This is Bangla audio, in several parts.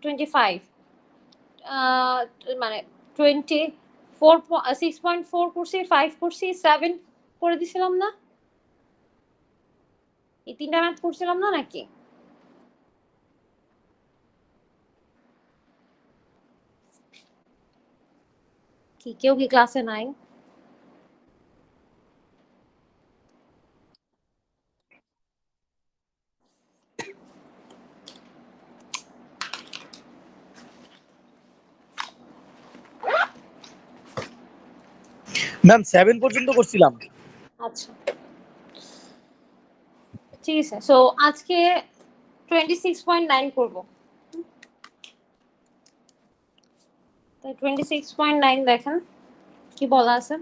25 মানে 24 6.4 করছি 5 করছি 7 করে দিছিলাম না এই তিনটা ম্যাথ করছিলাম না নাকি কি কেউ কি ক্লাসে নাই ম্যাম 7 পর্যন্ত করছিলাম আচ্ছা ঠিক আছে সো আজকে 26.9 করব তাই 26.9 দেখেন কি বলা আছে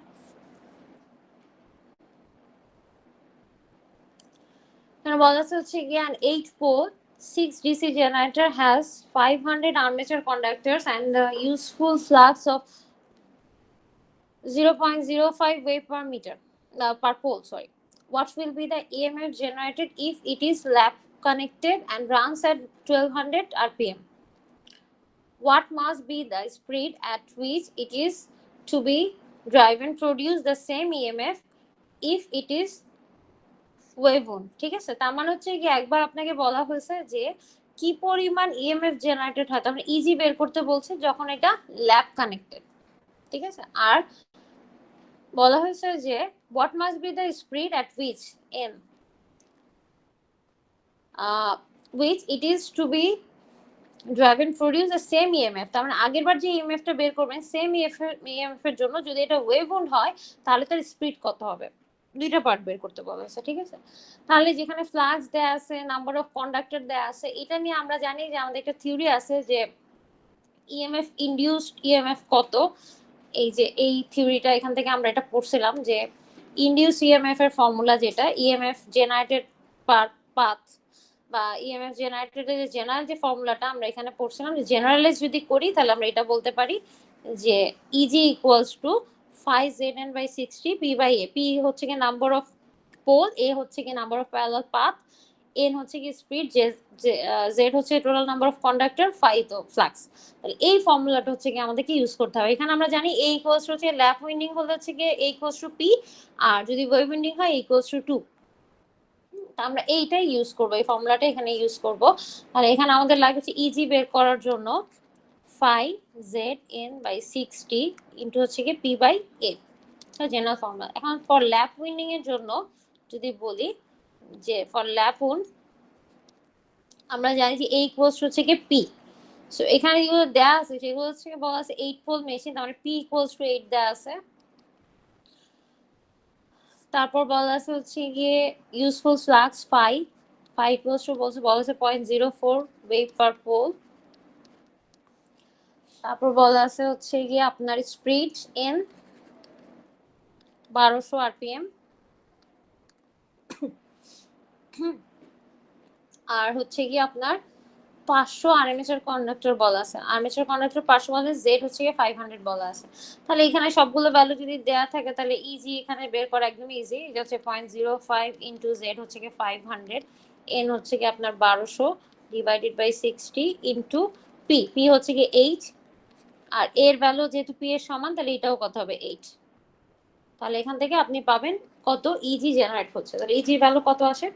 বলা আছে হচ্ছে কি an 8-pole 6 DC generator has 500 armature conductors and the useful flux of 0.05 wave per meter per pole sorry what will be the EMF generated if it is lap connected and runs at 1200 rpm what must be the speed at which it is to be driven produce the same EMF if it is ওয়েভন ঠিক আছে তার মানে হচ্ছে কি একবার আপনাকে বলা হয়েছে যে কি পরিমাণ ইএমএফ জেনারেটেড হয় তার মানে ইজি বের করতে বলছে যখন এটা ল্যাব কানেক্টেড ঠিক আছে আর বলা হয়েছে যে what must be the speed at which an which it is to be driven produce the same EMF তার মানে আগেরবার যে ইএমএফটা বের করবেন সেম ইএমএফ এর জন্য যদি এটা ওয়েভন হয় তাহলে তার স্পিড কত হবে দুইটা পার্ট বের করতে বলা হয়েছে ঠিক আছে তাহলে যেখানে ফ্লাক্স দেয়া আছে নাম্বার অফ কন্ডাক্টর দেয়া আছে এটা নিয়ে আমরা জানি যে আমাদের একটা থিওরি আছে যে ইএমএফ ইনডিউসড ইএমএফ কত এই যে এই থিওরিটা এখান থেকে আমরা এটা পড়ছিলাম যে ইনডিউস ইএমএফ এর ফর্মুলা যেটা ইএমএফ জেনারেটেড পার পাথ বা ইএমএফ জেনারেটেডের যে জেনারেল যে ফর্মুলাটা আমরা এখানে পড়ছিলাম যে জেনারেলাইজ যদি করি তাহলে আমরা এটা বলতে পারি যে easy equals two 5Zn/60 P/A P হচ্ছে কি নাম্বার অফ পোল এ হচ্ছে কি number of parallel path N হচ্ছে কি স্পিড জেড হচ্ছে total number of conductor phi তো ফ্লাক্স তাহলে এই ফর্মুলাটা হচ্ছে কি আমাদেরকে ইউজ করতে হবে এখানে আমরা জানি এ ইকুয়ালস টু হচ্ছে ল্যাপ উইন্ডিং হলে হচ্ছে কি এ ইকুয়ালস টু পি আর যদি ওয়েভ উইন্ডিং হয় ইকুয়ালস টু 2 তা আমরা এইটাই ইউজ করব এই ফর্মুলাটা এখানে ইউজ করব আর এখানে আমাদের লাগবে হচ্ছে ইজি বের করার জন্য 5Zn/60 ইনটু হচ্ছে কি P/A জেনারেল ফর্মুলা এখন ফর ল্যাপ উইন্ডিং এর জন্য যদি বলি যে ফর ল্যাপ উইন্ড আমরা জানি যে A ইকুয়ালস হচ্ছে কি P সো এখানে যেগুলো দেয়া আছে সেগুলো হচ্ছে বলা আছে 8 পোল মেশিন তার মানে P ইকুয়ালস টু 8 দেয়া আছে তারপর বলা আছে হচ্ছে গিয়ে useful flux phi equals to বলা আছে 0.04 ওয়েভ পার পোল তারপর বলা আছে হচ্ছে গিয়ে আপনার স্পিড এন 1200 আরপিএম আর হচ্ছে কি আপনার 500 আর্মেচার কন্ডাক্টর বলা আছে আর্মেচার কন্ডাক্টর 500 বলা জেড হচ্ছে কি 500 বলা আছে তাহলে এখানে সবগুলো ভ্যালু যদি দেয়া থাকে তাহলে ইজি এখানে বের করা একদম ইজি এটা হচ্ছে 0.05 ইনটু জেড হচ্ছে কি 500 এন হচ্ছে কি আপনার 1200 divided by 60 into P P হচ্ছে কি 8 আর এর ভ্যালু যেহেতু পি এর সমান তাহলে এটাও কত হবে 8 তাহলে এখান থেকে আপনি পাবেন কত ইজি জেনারেট হচ্ছে তাহলে ইজি ভ্যালু কত আসে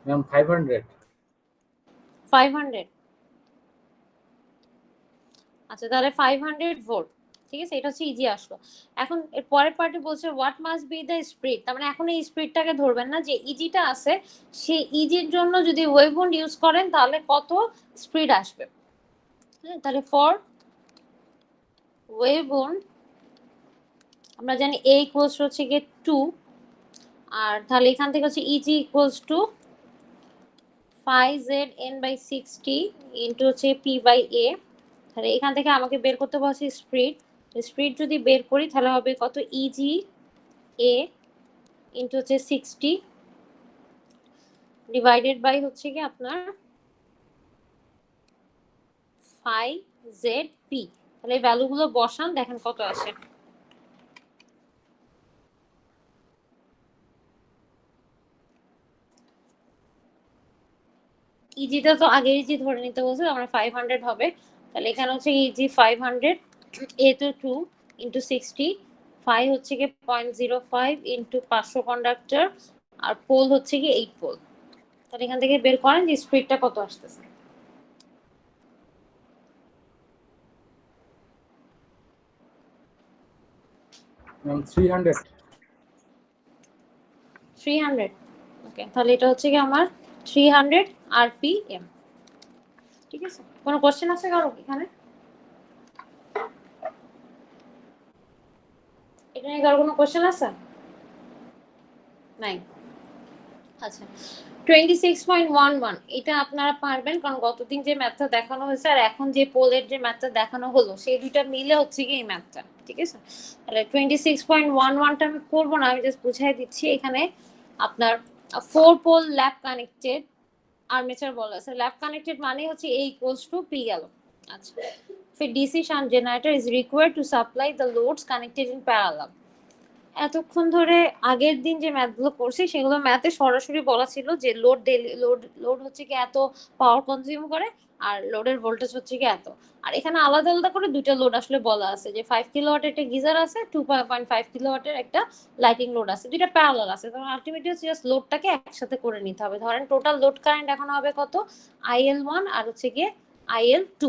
ম্যাম 500 আচ্ছা তাহলে 500 ভোল্ট ঠিক আছে এটা হচ্ছে ইজি আসলো এখন এর পরের পার্টে বলছে what must be the speed তার মানে এখন এই স্পিডটাকে ধরবেন না যে ইজিটা আছে সেই ইজির জন্য যদি ওয়েভবন্ড ইউজ করেন তাহলে কত স্পিড আসবে হ্যাঁ তাহলে ফর ওয়েভবন্ড আমরা জানি এ ইকুয়ালস হচ্ছে গিয়ে 2 আর তাহলে এখান থেকে হচ্ছে easy equals two 5zn/60 into হচ্ছে p/a। তাহলে এখান থেকে আমাকে বের করতে বলছে স্পিড। স্পিড যদি বের করি তাহলে হবে কত, ইজি এ ইন্টু হচ্ছে 60 ডিভাইডেড বাই হচ্ছে কি আপনার 5zp। তাহলে এই ভ্যালুগুলো বসান, দেখেন কত আসে। ইজিটা তো আগের ইজি ধরে নিতে বলছে, আমরা 500 হবে। তাহলে এখানে হচ্ছে ইজি 500, এ তো 2 ইন্টু 60, 5 হচ্ছে কি 0.05 ইন্টু 500 কন্ডাক্টর, আর পোল হচ্ছে কি 8 পোল। তাহলে এখান থেকে বের করেন যে স্পিডটা কত আসতেছে। ম্যাম 300। 300, ওকে। তাহলে এটা হচ্ছে কি আমার 300 rpm। ঠিক আছে, কোনো কোশ্চেন আছে কারো এখানে? এখানে কারো কোনো কোশ্চেন আছে? নাই। আচ্ছা, 26.11 এটা আপনারা পারবেন, কারণ গতদিন যে ম্যাথটা দেখানো হয়েছে আর এখন যে পোলের যে ম্যাথটা দেখানো হলো সেই দুইটা মিলে হচ্ছে কি এই ম্যাথটা। ঠিক আছে, তাহলে 26.11টা আমি করবো না, আমি জাস্ট বুঝাই দিচ্ছি। এখানে আপনার 4 পোল ল্যাব কানেক্টেড আর্মেচার বলা আছে। ল্যাব কানেক্টেড মানে হচ্ছে A equals to P গেল। আচ্ছা, ফির DC shunt generator is required to supply the loads connected in parallel। এতক্ষণ ধরে আগের দিন যে ম্যাথগুলো করছি সেগুলো ম্যাথে সরাসরি বলা ছিল যে লোড লোড হচ্ছে কি এত পাওয়ার কনজিউম করে, আর লোডের ভোল্টেজ হচ্ছে কি এত। আর এখানে আলাদা আলাদা করে দুইটা লোড আসলে বলা আছে, যে 5 কিলোওয়াটের একটা গিজার আছে, 2.5 কিলোওয়াটের একটা লাইটিং লোড আছে, দুইটা প্যারালাল আছে। তখন আলটিমেটলি হচ্ছে জাস্ট লোডটাকে একসাথে করে নিতে হবে। ধরেন টোটাল লোড কারেন্ট এখন হবে কত, IL1 আর হচ্ছে গিয়ে IL2।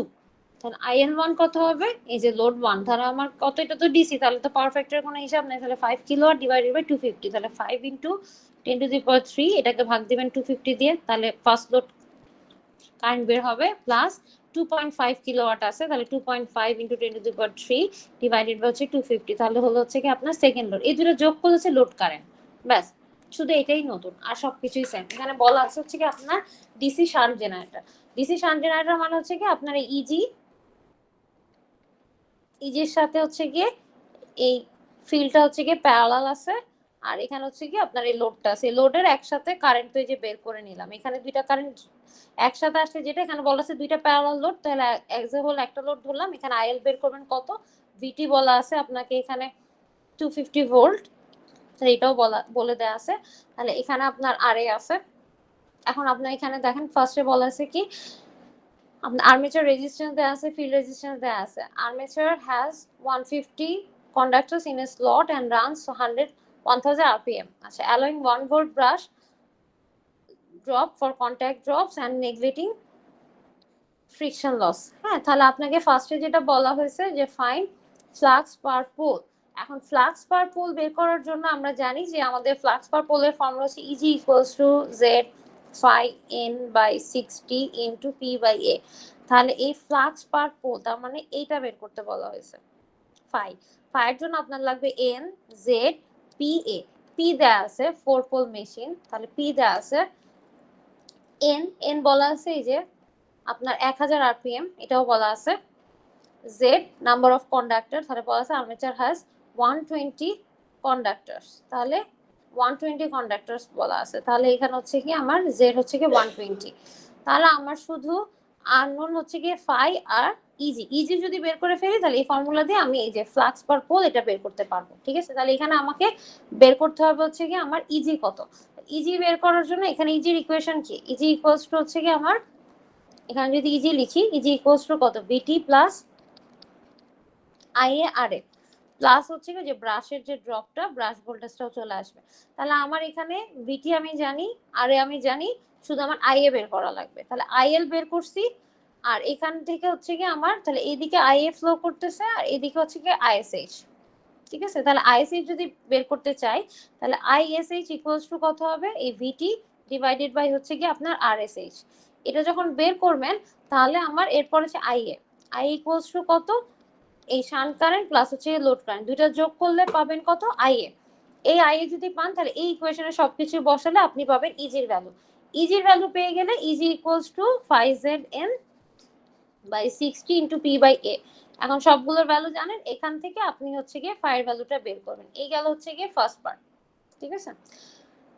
তাহলে IL1 কত হবে, এই যে লোড 1, ধরো আমার কত, এটা তো ডিসি, তাহলে তো পাওয়ার ফ্যাক্টরের কোনো হিসাব নেই। তাহলে 5 কিলোওয়াট ডিভাইডেড বাই 250, তাহলে 5 ইনটু 10 টু দি পাওয়ার 3, এটাকে ভাগ দিবেন 250 দিয়ে, তাহলে ফার্স্ট লোড কারেন্ট বের হবে। প্লাস 2.5 কিলোওয়াট আছে, তাহলে 2.5 into 10 to the power 3 divided by হচ্ছে 250, তাহলে হলো হচ্ছে কি আপনার সেকেন্ড লোড। এই দুটো যোগ করলে হচ্ছে লোড কারেন্ট, ব্যাস। শুধু এটাই নতুন, আর সবকিছুই সেম। এখানে বলা আছে হচ্ছে কি আপনার DC shunt generator. DC shunt generator মানে হচ্ছে কি আপনার ইজি, ইজির সাথে হচ্ছে গিয়ে এই ফিল্ডটা হচ্ছে গিয়ে প্যারালাল আছে, আর এখানে হচ্ছে কি আপনার এই লোডটা আছে। লোডের একসাথে কারেন্ট তো এই যে বের করে নিলাম, এখানে দুইটা কারেন্ট একসাথে আসছে, যেটা এখানে বলা আছে দুইটা প্যারালাল লোড, তাহলে এক্সাম্পল একটা লোড ধরলাম, এখানে আইএল বের করবেন কত, ভিটি বলা আছে আপনাকে এখানে 250 ভোল্ট, তাহলে এটাও বলে দেয়া আছে। তাহলে এখানে আপনার আরএ আছে। এখন আপনার এখানে দেখেন ফার্স্টে বলা আছে কি আপনার আর্মেচার রেজিস্ট্যান্স দেয়া আছে, ফিল্ড রেজিস্ট্যান্স দেয়া আছে। Armature has 150 conductors in a slot and runs 1000 rpm। আচ্ছা, allowing 1 volt brush drop for contact drops and neglecting friction loss। হ্যাঁ, তাহলে আপনাকে ফার্স্টে যেটা বলা হয়েছে যে ফাইন্ড ফ্লাক্স পার পোল। এখন ফ্লাক্স পার পোল বের করার জন্য আমরা জানি যে আমাদের ফ্লাক্স পার পোলের ফর্মুলা হচ্ছে easy equals to Z phi n/60 into p/a। তাহলে এই ফ্লাক্স পার পোল, তার মানে এইটা বের করতে বলা হয়েছে। ফাই এর জন্য আপনার লাগবে N Z P A. P দেয়া আছে 4 পোল মেশিন, তাহলে পি দেয়া আছে। এন বলা আছে এই যে আপনার 1000 rpm, এটাও বলা আছে। জেড নাম্বার অফ কন্ডাক্টর, তাহলে বলা আছে আর্মেচার হ্যাজ 120 কন্ডাক্টরস, তাহলে 120 কন্ডাক্টরস বলা আছে। তাহলে এখানে হচ্ছে কি আমার জেড হচ্ছে কি 120। তাহলে আমার শুধু আননোন হচ্ছে কি ফাই আর ইজি। ইজি যদি বের করে ফেলি তাহলে এই ফর্মুলা দিয়ে আমি এই যে ফ্লাক্স পার পোল এটা বের করতে পারবো। ঠিক আছে, তাহলে এখানে আমাকে বের করতে হবে হচ্ছে কি আমার ইজি কত। ইজি বের করার জন্য এখানে ইজির ইকুয়েশন কি, ইজি ইকুয়ালস টু হচ্ছে কি আমার, এখানে যদি ইজি লিখি, ইজি ইকুয়ালস টু কত, বিটি প্লাস আইএ আরএ, প্লাস হচ্ছে কি যে ব্রাশের যে ড্রপটা, ব্রাশ ভোল্টেজটাও চলে আসবে। তাহলে আমার এখানে বিটি আমি জানি, আরএ আমি জানি, শুধু আমার আইএ বের করা লাগবে। তাহলে আইএল বের করছি, আর এখান থেকে হচ্ছে কি আমার, তাহলে এইদিকে আইএ ফ্লো করতেছে আর এদিকে হচ্ছে কি আইএসএইচ। ঠিক আছে, তাহলে আইএসএইচ যদি বের করতে চাই তাহলে আইএসএইচ ইকুয়ালস টু কত হবে, এই ভিটি ডিভাইডেড বাই হচ্ছে কি আপনার আরএসএইচ। এটা যখন বের করবেন তাহলে আমার এরপর হচ্ছে আইএ, আই ইকুয়ালস টু কত, এই শান্ট কারেন্ট প্লাস হচ্ছে লোড কারেন্ট, দুইটা যোগ করলে পাবেন কত, আইএ। এই আই এ যদি পান তাহলে এই ইকুয়েশনে সবকিছু বসালে আপনি পাবেন ইজির ভ্যালু। ইজির ভ্যালু পেয়ে গেলে E G equals to 5zn by 60 into P by A. এখন সবগুলোর ভ্যালু জানেন, এখান থেকে আপনি হচ্ছে গিয়ে ফাইয়ের ভ্যালুটা বের করবেন। এই গেল হচ্ছে গিয়ে ফার্স্ট পার্ট, ঠিক আছে।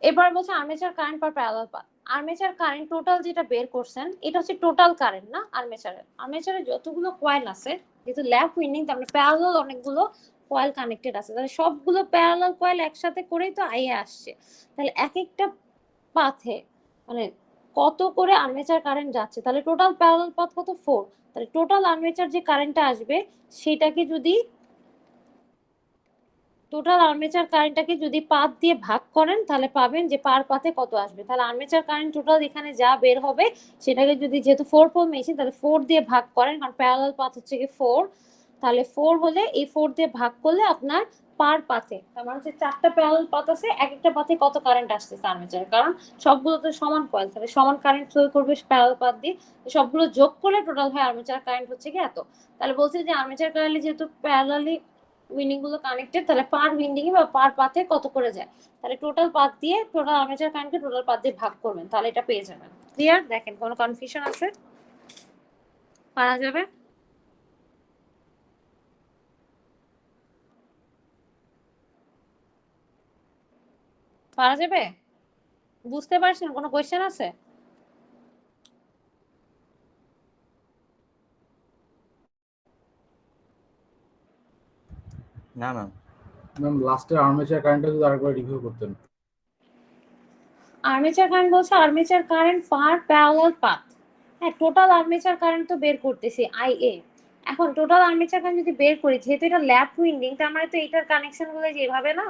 এবার বলছে armature current per parallel path. Armature current total যেটা বের করছেন এটা হচ্ছে টোটাল কারেন্ট না আর্মেচারে যতগুলো কয়েল আছে, যেহেতু ল্যাপ উইন্ডিং তার মানে প্যারালাল অনেকগুলো কয়েল কানেক্টেড আছে, তাহলে সবগুলো প্যারালাল কয়েল একসাথে করেই তো আইএ আসছে। তাহলে এক একটা পাথে মানে কত করে আর্মেচার কারেন্ট যাচ্ছে, তাহলে টোটাল প্যারালাল পাথ কত 4। তাহলে টোটাল আর্মেচার যে কারেন্টটা আসবে সেটাকে যদি টোটাল আর্মেচার কারেন্টটাকে যদি পাথ দিয়ে ভাগ করেন তাহলে পাবেন যে পার পাথে কত আসবে। তাহলে আর্মেচার কারেন্ট টোটাল এখানে যা বের হবে সেটাকে যদি যেহেতু 4 পোল মেশিন তাহলে 4 দিয়ে ভাগ করেন, কারণ প্যারালাল পাথ হচ্ছে কি 4, তাহলে 4 হলে এই 4 দিয়ে ভাগ করলে আপনার পার পাথে, তার মানে হচ্ছে 4টা প্যারালাল পাথ আছে, এক একটা পাথে কত কারেন্ট আসতেছে আর্মেচার, কারণ সবগুলো তো সমান কয়েল, তাহলে সমান কারেন্ট ফ্লো করবে প্যারালাল পাথ দিয়ে, সবগুলো যোগ করলে টোটাল হয় আর্মেচার কারেন্ট হচ্ছে কি এত। তাহলে বলছে যে আর্মেচার কারেন্ট যেহেতু প্যারালালি উইন্ডিং গুলো কানেক্টেড, তাহলে পার উইন্ডিং বা পার পাথে কত করে যায়, তাহলে টোটাল পাথ দিয়ে টোটাল আর্মেচার কারেন্টকে টোটাল পাথ দিয়ে ভাগ করবেন, তাহলে এটা পেয়ে যাবেন। ক্লিয়ার? দেখেন কোনো কনফিউশন আছে? পারা যাবে? পারা যাবে? বুঝতে পারছেন? কোনো কোয়েশ্চেন আছে? না ম্যাম। ম্যাম লাস্টে আর্মেচার কারেন্টটা যদি আরেকবার রিভিউ করতেন। আর্মেচার কারেন্ট বলছে armature current per parallel path. হ্যাঁ, টোটাল আর্মেচার কারেন্ট তো বের করতেছি আইএ। এখন টোটাল আর্মেচার কারেন্ট যদি বের করি, যেহেতু এটা ল্যাপ উইন্ডিং তার মানে তো এটার কানেকশন গুলো যেভাবে না,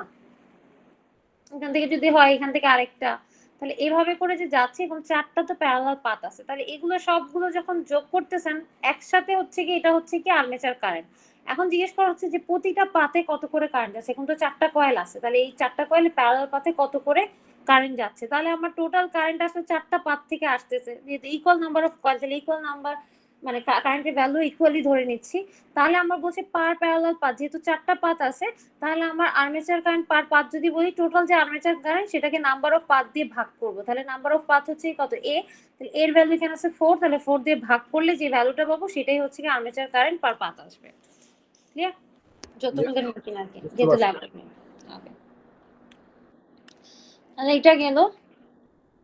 এখান থেকে যদি হয় এখান থেকে আরেকটা, তাহলে এভাবে করে যে যাচ্ছে এবং 4টা তো প্যারালাল পাথ আছে, তাহলে এগুলো সবগুলো যখন যোগ করতেছেন একসাথে হচ্ছে কি এটা হচ্ছে কি আর্মেচার কারেন্ট। এখন জিজ্ঞেস করা হচ্ছে যে প্রতিটা পাতে কত করে কারেন্ট আছে, এখন তো 4টা কয়েল আছে, তাহলে এই 4টা কয়েলে প্যারালাল পাথে কত করে কারেন্ট যাচ্ছে, তাহলে আমার টোটাল কারেন্ট আসলে 4টা পাথ থেকে আসতেছে, যেহেতু ইকুয়াল নাম্বার অফ কয়েল, তাহলে ইকুয়াল নাম্বার মানে কারেন্টের ভ্যালু ইকুয়ালি ধরে নিচ্ছি, তাহলে আমরা বলছি পার প্যারালাল পাথ, যেহেতু 4টা পাথ আছে তাহলে আমার আর্মেচার কারেন্ট পার পাথ যদি বলি টোটাল যে আর্মেচার কারেন্ট সেটাকে নাম্বার অফ পাথ দিয়ে ভাগ করব, তাহলে নাম্বার অফ পাথ হচ্ছে কত এ, তাহলে এর ভ্যালু এখানে আছে 4, তাহলে 4 দিয়ে ভাগ করলে যে ভ্যালুটা পাবো সেটাই হচ্ছে কি আর্মেচার কারেন্ট পার পাথ আসবে। ক্লিয়ার? যতটুকু মনে আর কি, যেহেতু ল্যাপটপ নেই। ওকে, তাহলে এটা গেল।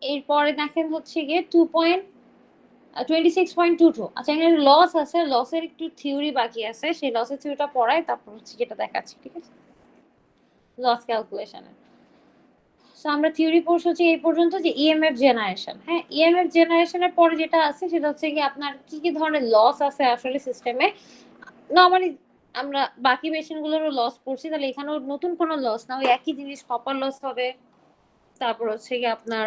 এরপরে দেখেন হচ্ছে গিয়ে 26.22। আচ্ছা, এখানে লস আছে, লসের একটু থিওরি বাকি আছে, সেই লসের থিওরিটা পড়াই তারপর হচ্ছে যেটা দেখাচ্ছি, ঠিক আছে? লস ক্যালকুলেশনের সো আমরা থিওরি পড়ছি হচ্ছে এই পর্যন্ত যে ইএমএফ জেনারেশন। হ্যাঁ, ইএমএফ জেনারেশনের পরে যেটা আছে সেটা হচ্ছে কি আপনার কি কি ধরনের লস আছে আসলে সিস্টেমে। নরমালি আমরা বাকি মেশিনগুলোরও লস পড়ছি, তাহলে এখানেও নতুন কোনো লস না, ওই একই জিনিস, কপার লস হবে, তারপর হচ্ছে কি আপনার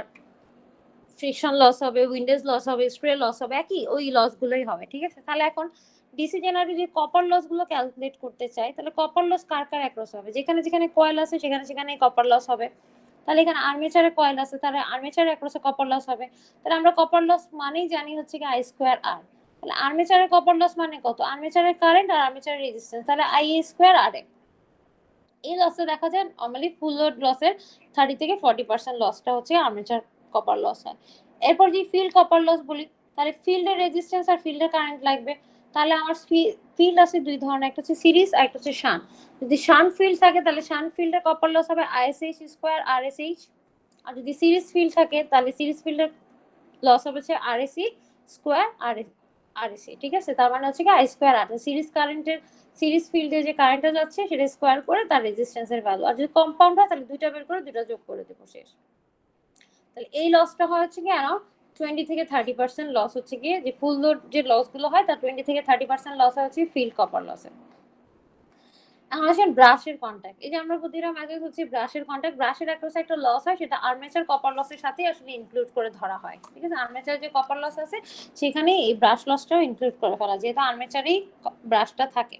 ফ্রিকশন লস হবে, উইন্ডোজ লস হবে, স্প্রে লস হবে, একই ওই লস গুলোই হবে, ঠিক আছে। তাহলে এখন ডিসি জেনারেটর যদি কপার লস গুলো ক্যালকুলেট করতে চাই, তাহলে কপার লস কার কার অ্যাক্রস হবে, যেখানে যেখানে কয়েল আছে সেখানে সেখানে কপার লস হবে। তাহলে এখানে আর্মেচারে কয়েল আছে, তাহলে আর্মেচারে অ্যাক্রসে কপার লস হবে। তাহলে আমরা কপার লস মানেই জানি হচ্ছে কি আই স্কোয়ার আর। তাহলে আর্মেচারের কপার লস মানে কত, আর্মেচারের কারেন্ট আর আর্মেচারের রেজিস্ট্যান্স, তাহলে আই এ স্কোয়ার আর এ। এই লসে দেখা যায় নর্মালি ফুল লোড লসের 30 থেকে 40% লসটা হচ্ছে আর্মেচার কপার লস হয়। এরপর যে ফিল্ড কপার লস বলি, তাহলে ফিল্ডের রেজিস্ট্যান্স আর ফিল্ডের কারেন্ট লাগবে। তাহলে আমার ফিল্ড আছে দুই ধরনের, একটা হচ্ছে সিরিজ আর একটা হচ্ছে শান্ট। যদি শান্ট ফিল্ড থাকে তাহলে শান্ট ফিল্ডের কপার লস হবে আইএসএইচ স্কোয়ার আরএসএইচ, আর যদি সিরিজ ফিল্ড থাকে তাহলে সিরিজ ফিল্ডের লস হবে হচ্ছে আরএসি স্কোয়ার আরএসি, ঠিক আছে। তার মানে হচ্ছে কি আই স্কোয়ার আর, সিরিজ কারেন্টের সিরিজ ফিল্ডে যে কারেন্টটা যাচ্ছে সেটা স্কোয়ার করে তার রেজিস্ট্যান্সের ভ্যালু, আর যদি কম্পাউন্ড হয় তাহলে দুইটা বের করে দুইটা যোগ করে দেবো, শেষ। তাহলে এই লসটা হয় হচ্ছে কি অ্যারাউন্ড 20 থেকে 30% লস হচ্ছে গিয়ে, যে ফুল লোড যে লস গুলো হয় তার 20 থেকে 30% লস হচ্ছে ফিল্ড কপার লসে। এখন আসেন ব্রাশের কন্ট্যাক্ট, এই যে আমরা প্রতিটা ম্যাচে হচ্ছে ব্রাশের কন্ট্যাক্ট, ব্রাশের একটা লস হয় সেটা আর্মেচার কপার লসের সাথে আসলে ইনক্লুড করে ধরা হয়, ঠিক আছে। আর্মেচার যে কপার লস আছে সেখানে এই ব্রাশ লসটাও ইনক্লুড করে ফেলা, যেহেতু আর্মেচারেই ব্রাশটা থাকে।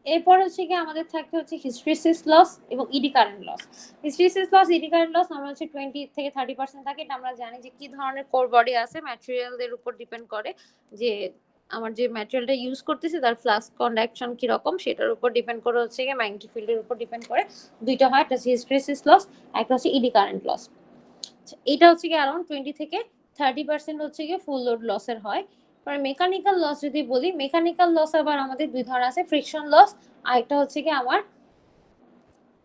এরপর হচ্ছে কি আমাদের থাকতে হচ্ছে হিস্ট্রিসিস লস এবং eddy current loss. Hysteresis loss, eddy current loss আমরা হচ্ছে 20 থেকে 30% থাকে, এটা আমরা জানি যে কি ধরনের কোর বডি আছে ম্যাটেরিয়ালদের উপর ডিপেন্ড করে যে আমার যে ম্যাটেরিয়ালটা ইউজ করতেছি তার ফ্লাক্স কন্ডাকশন কিরকম সেটার উপর ডিপেন্ড করে হচ্ছে গিয়ে ম্যাগনেটিক ফিল্ডের উপর ডিপেন্ড করে দুইটা হয়, একটা হচ্ছে হিস্টেরেসিস লস, একটা হচ্ছে ইডি কারেন্ট লস। এটা হচ্ছে গিয়ে অ্যারাউন্ড 20 থেকে 30% হচ্ছে গিয়ে ফুল লোড লসের হয়। পরে মেকানিক্যাল লস যদি বলি, মেকানিক্যাল লস আবার আমাদের দুই ধরনের আছে, ফ্রিকশন লস আর একটা হচ্ছে গিয়ে আমার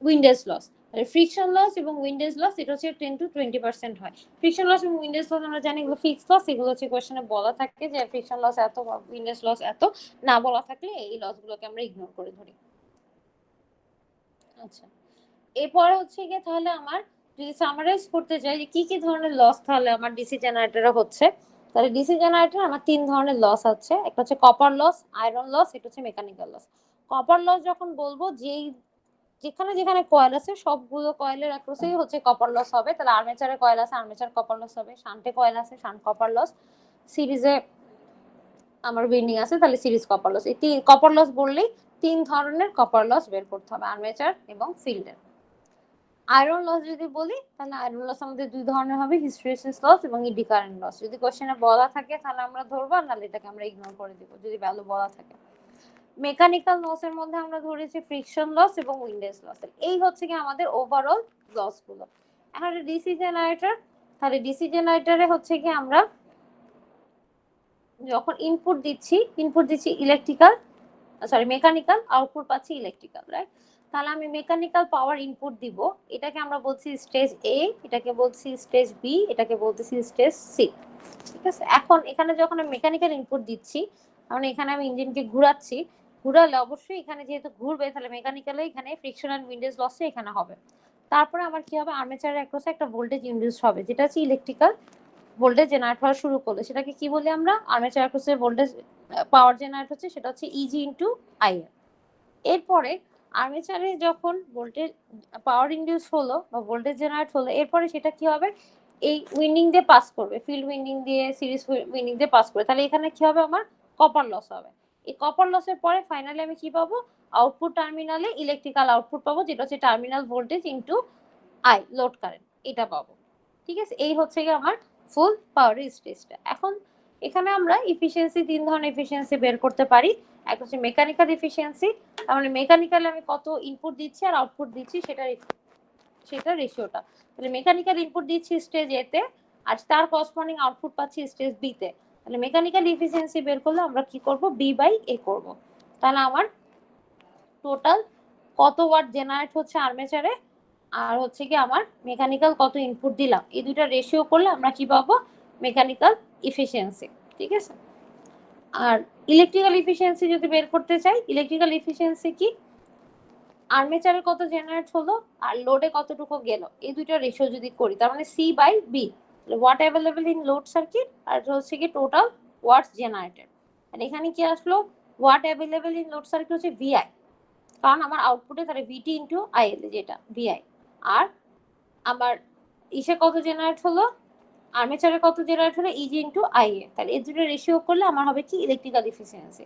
উইন্ডেজ লস। ফ্রিকশন লস এবং উইন্ডেজ লস এটা হচ্ছে 10 to 20% হয়। ফ্রিকশন লস এবং উইন্ডেজ লস আমরা জানি এগুলো ফিক্স লস, এগুলো হচ্ছে কোশ্চেনে বলা থাকে যে ফ্রিকশন লস এত বা উইন্ডেজ লস এত, না বলা থাকলে এই লসগুলোকে আমরা ইগনোর করে ধরি। আচ্ছা, এরপরে হচ্ছে গিয়ে তাহলে আমার যদি সামারাইজ করতে চাই যে কি কি ধরনের লস তাহলে আমার ডিসি জেনারেটরে হচ্ছে, তাহলে ডিসি জেনারেটর আমার তিন ধরনের লস আছে। একটা হচ্ছে কপার লস, আয়রন লস, এটা হচ্ছে মেকানিক্যাল লস। কপার লস যখন বলবো যেই যেখানে যেখানে কয়েল আছে সবগুলো কয়েলের অ্যাক্রসেই হচ্ছে কপার লস হবে, তাহলে আর্মেচারে কয়েল আছে আর্মেচার কপার লস হবে, শান্টে কয়েল আছে শান্ট কপার লস, সিরিজে আমার উইন্ডিং আছে তাহলে সিরিজ কপার লস। এই কপার লস বললেই তিন ধরনের কপার লস বের করতে হবে, আর্মেচার এবং ফিল্ডের। আয়রন লস যদি বলি তাহলে আয়রন লস আমাদের দুই ধরনের হবে, হিস্টেরেসিস লস এবং ইডি কারেন্ট লস। যদি কোশ্চেনে বলা থাকে তাহলে আমরা ধরবো, নাহলে এটাকে আমরা ইগনোর করে দিব যদি ভ্যালু বলা থাকে। মেকানিক্যাল লসের মধ্যে আমরা ধরেছি ফ্রিকশন লস এবং উইন্ডেজ লস। এই হচ্ছে কি আমাদের ওভারঅল লস গুলো। এখন ডিসি জেনারেটর, তাহলে ডিসি জেনারেটরে হচ্ছে কি আমরা যখন ইনপুট দিচ্ছি ইলেকট্রিক্যাল মেকানিক্যাল, আউটপুট পাচ্ছি ইলেকট্রিক্যাল, রাইট? তাহলে আমি মেকানিক্যাল পাওয়ার ইনপুট দিব, এটাকে আমরা বলছি স্টেজ এ, এটাকে বলছি স্টেজ বি, এটাকে বলতেছি স্টেজ সি। ঠিক আছে, এখন এখানে যখন আমি মেকানিক্যাল ইনপুট দিচ্ছি, কারণ এখানে আমি ইঞ্জিনকে ঘোরাচ্ছি, ঘুরালে অবশ্যই এখানে যেহেতু ঘুরবে তাহলে মেকানিক্যালে এখানে ফ্রিকশন এন্ড উইন্ডেজ লসে এখানে হবে। তারপরে আমার কি হবে, আর্মেচারের অ্যাক্রসে একটা ভোল্টেজ ইনডিউস হবে, যেটা হচ্ছে ইলেকট্রিক্যাল ভোল্টেজ জেনারেট হওয়া শুরু করলে সেটাকে কি বলি আমরা, আর্মেচার অ্যাক্রসে ভোল্টেজ পাওয়ার জেনারেট হচ্ছে সেটা হচ্ছে ইজি ইনটু আই। এরপরে আর্মেচারে যখন ভোল্টেজ পাওয়ার ইনডিউস হলো বা ভোল্টেজ জেনারেট হলো, এরপরে সেটা কি হবে, এই উইন্ডিং দিয়ে পাস করবে, ফিল্ড উইন্ডিং দিয়ে সিরিজ উইন্ডিং দিয়ে পাস করবে, তাহলে এখানে কি হবে, আমার কপার লস হবে। এই কপার লসের পরে ফাইনালি আমি কি পাবো, আউটপুট টার্মিনালে ইলেকট্রিক্যাল আউটপুট পাবো, যেটা হচ্ছে terminal voltage into I load current, এটা পাবো। ঠিক আছে, এই হচ্ছে কি আমার ফুল পাওয়ার স্টেজটা। এখন এখানে আমরা এফিসিয়েন্সি, তিন ধরনের এফিসিয়েন্সি বের করতে পারি। একটা হচ্ছে মেকানিক্যাল এফিসিয়েন্সি, তার মানে মেকানিক্যালে আমি কত ইনপুট দিচ্ছি আর আউটপুট দিচ্ছি সেটা রেশিওটা। তাহলে মেকানিক্যাল ইনপুট দিচ্ছি স্টেজ এ তে আর তার করসপন্ডিং আউটপুট পাচ্ছি স্টেজ বি তে, তাহলে মেকানিক্যাল এফিসিয়েন্সি বের করলে আমরা কি করব, বি বাই এ করব। তাহলে আমার টোটাল কত ওয়াট জেনারেট হচ্ছে আর্মেচারে আর হচ্ছে কি আমার মেকানিক্যাল কত ইনপুট দিলাম, এই দুইটা রেশিও করলে আমরা কি পাবো, মেকানিক্যাল এফিসিয়েন্সি। ঠিক আছে, আর ইলেকট্রিক্যাল এফিসিয়েন্সি যদি বের করতে চাই, ইলেকট্রিক্যাল এফিসিয়েন্সি কি, আর্মেচারে কত জেনারেট হলো আর লোডে কতটুকু গেল, এই দুইটা রেশিও যদি করি, তার মানে C by B, watt available in load circuit আর হচ্ছে কি টোটাল ওয়াটস জেনারেটেড। আর এখানে কি আসলো, watt available in load circuit হচ্ছে ভিআই, কারণ আমার আউটপুটে তাহলে ভিটি ইনটু আইএল যেটা ভিআই, আর আমার ইসে কত জেনারেট হলো, আর্মেচারে কত জেনারেট হলো, ইজি ইনটু আইএ, তাহলে এই দুটো রেশিও করলে আমার হবে কি ইলেকট্রিক্যাল এফিসিয়েন্সি।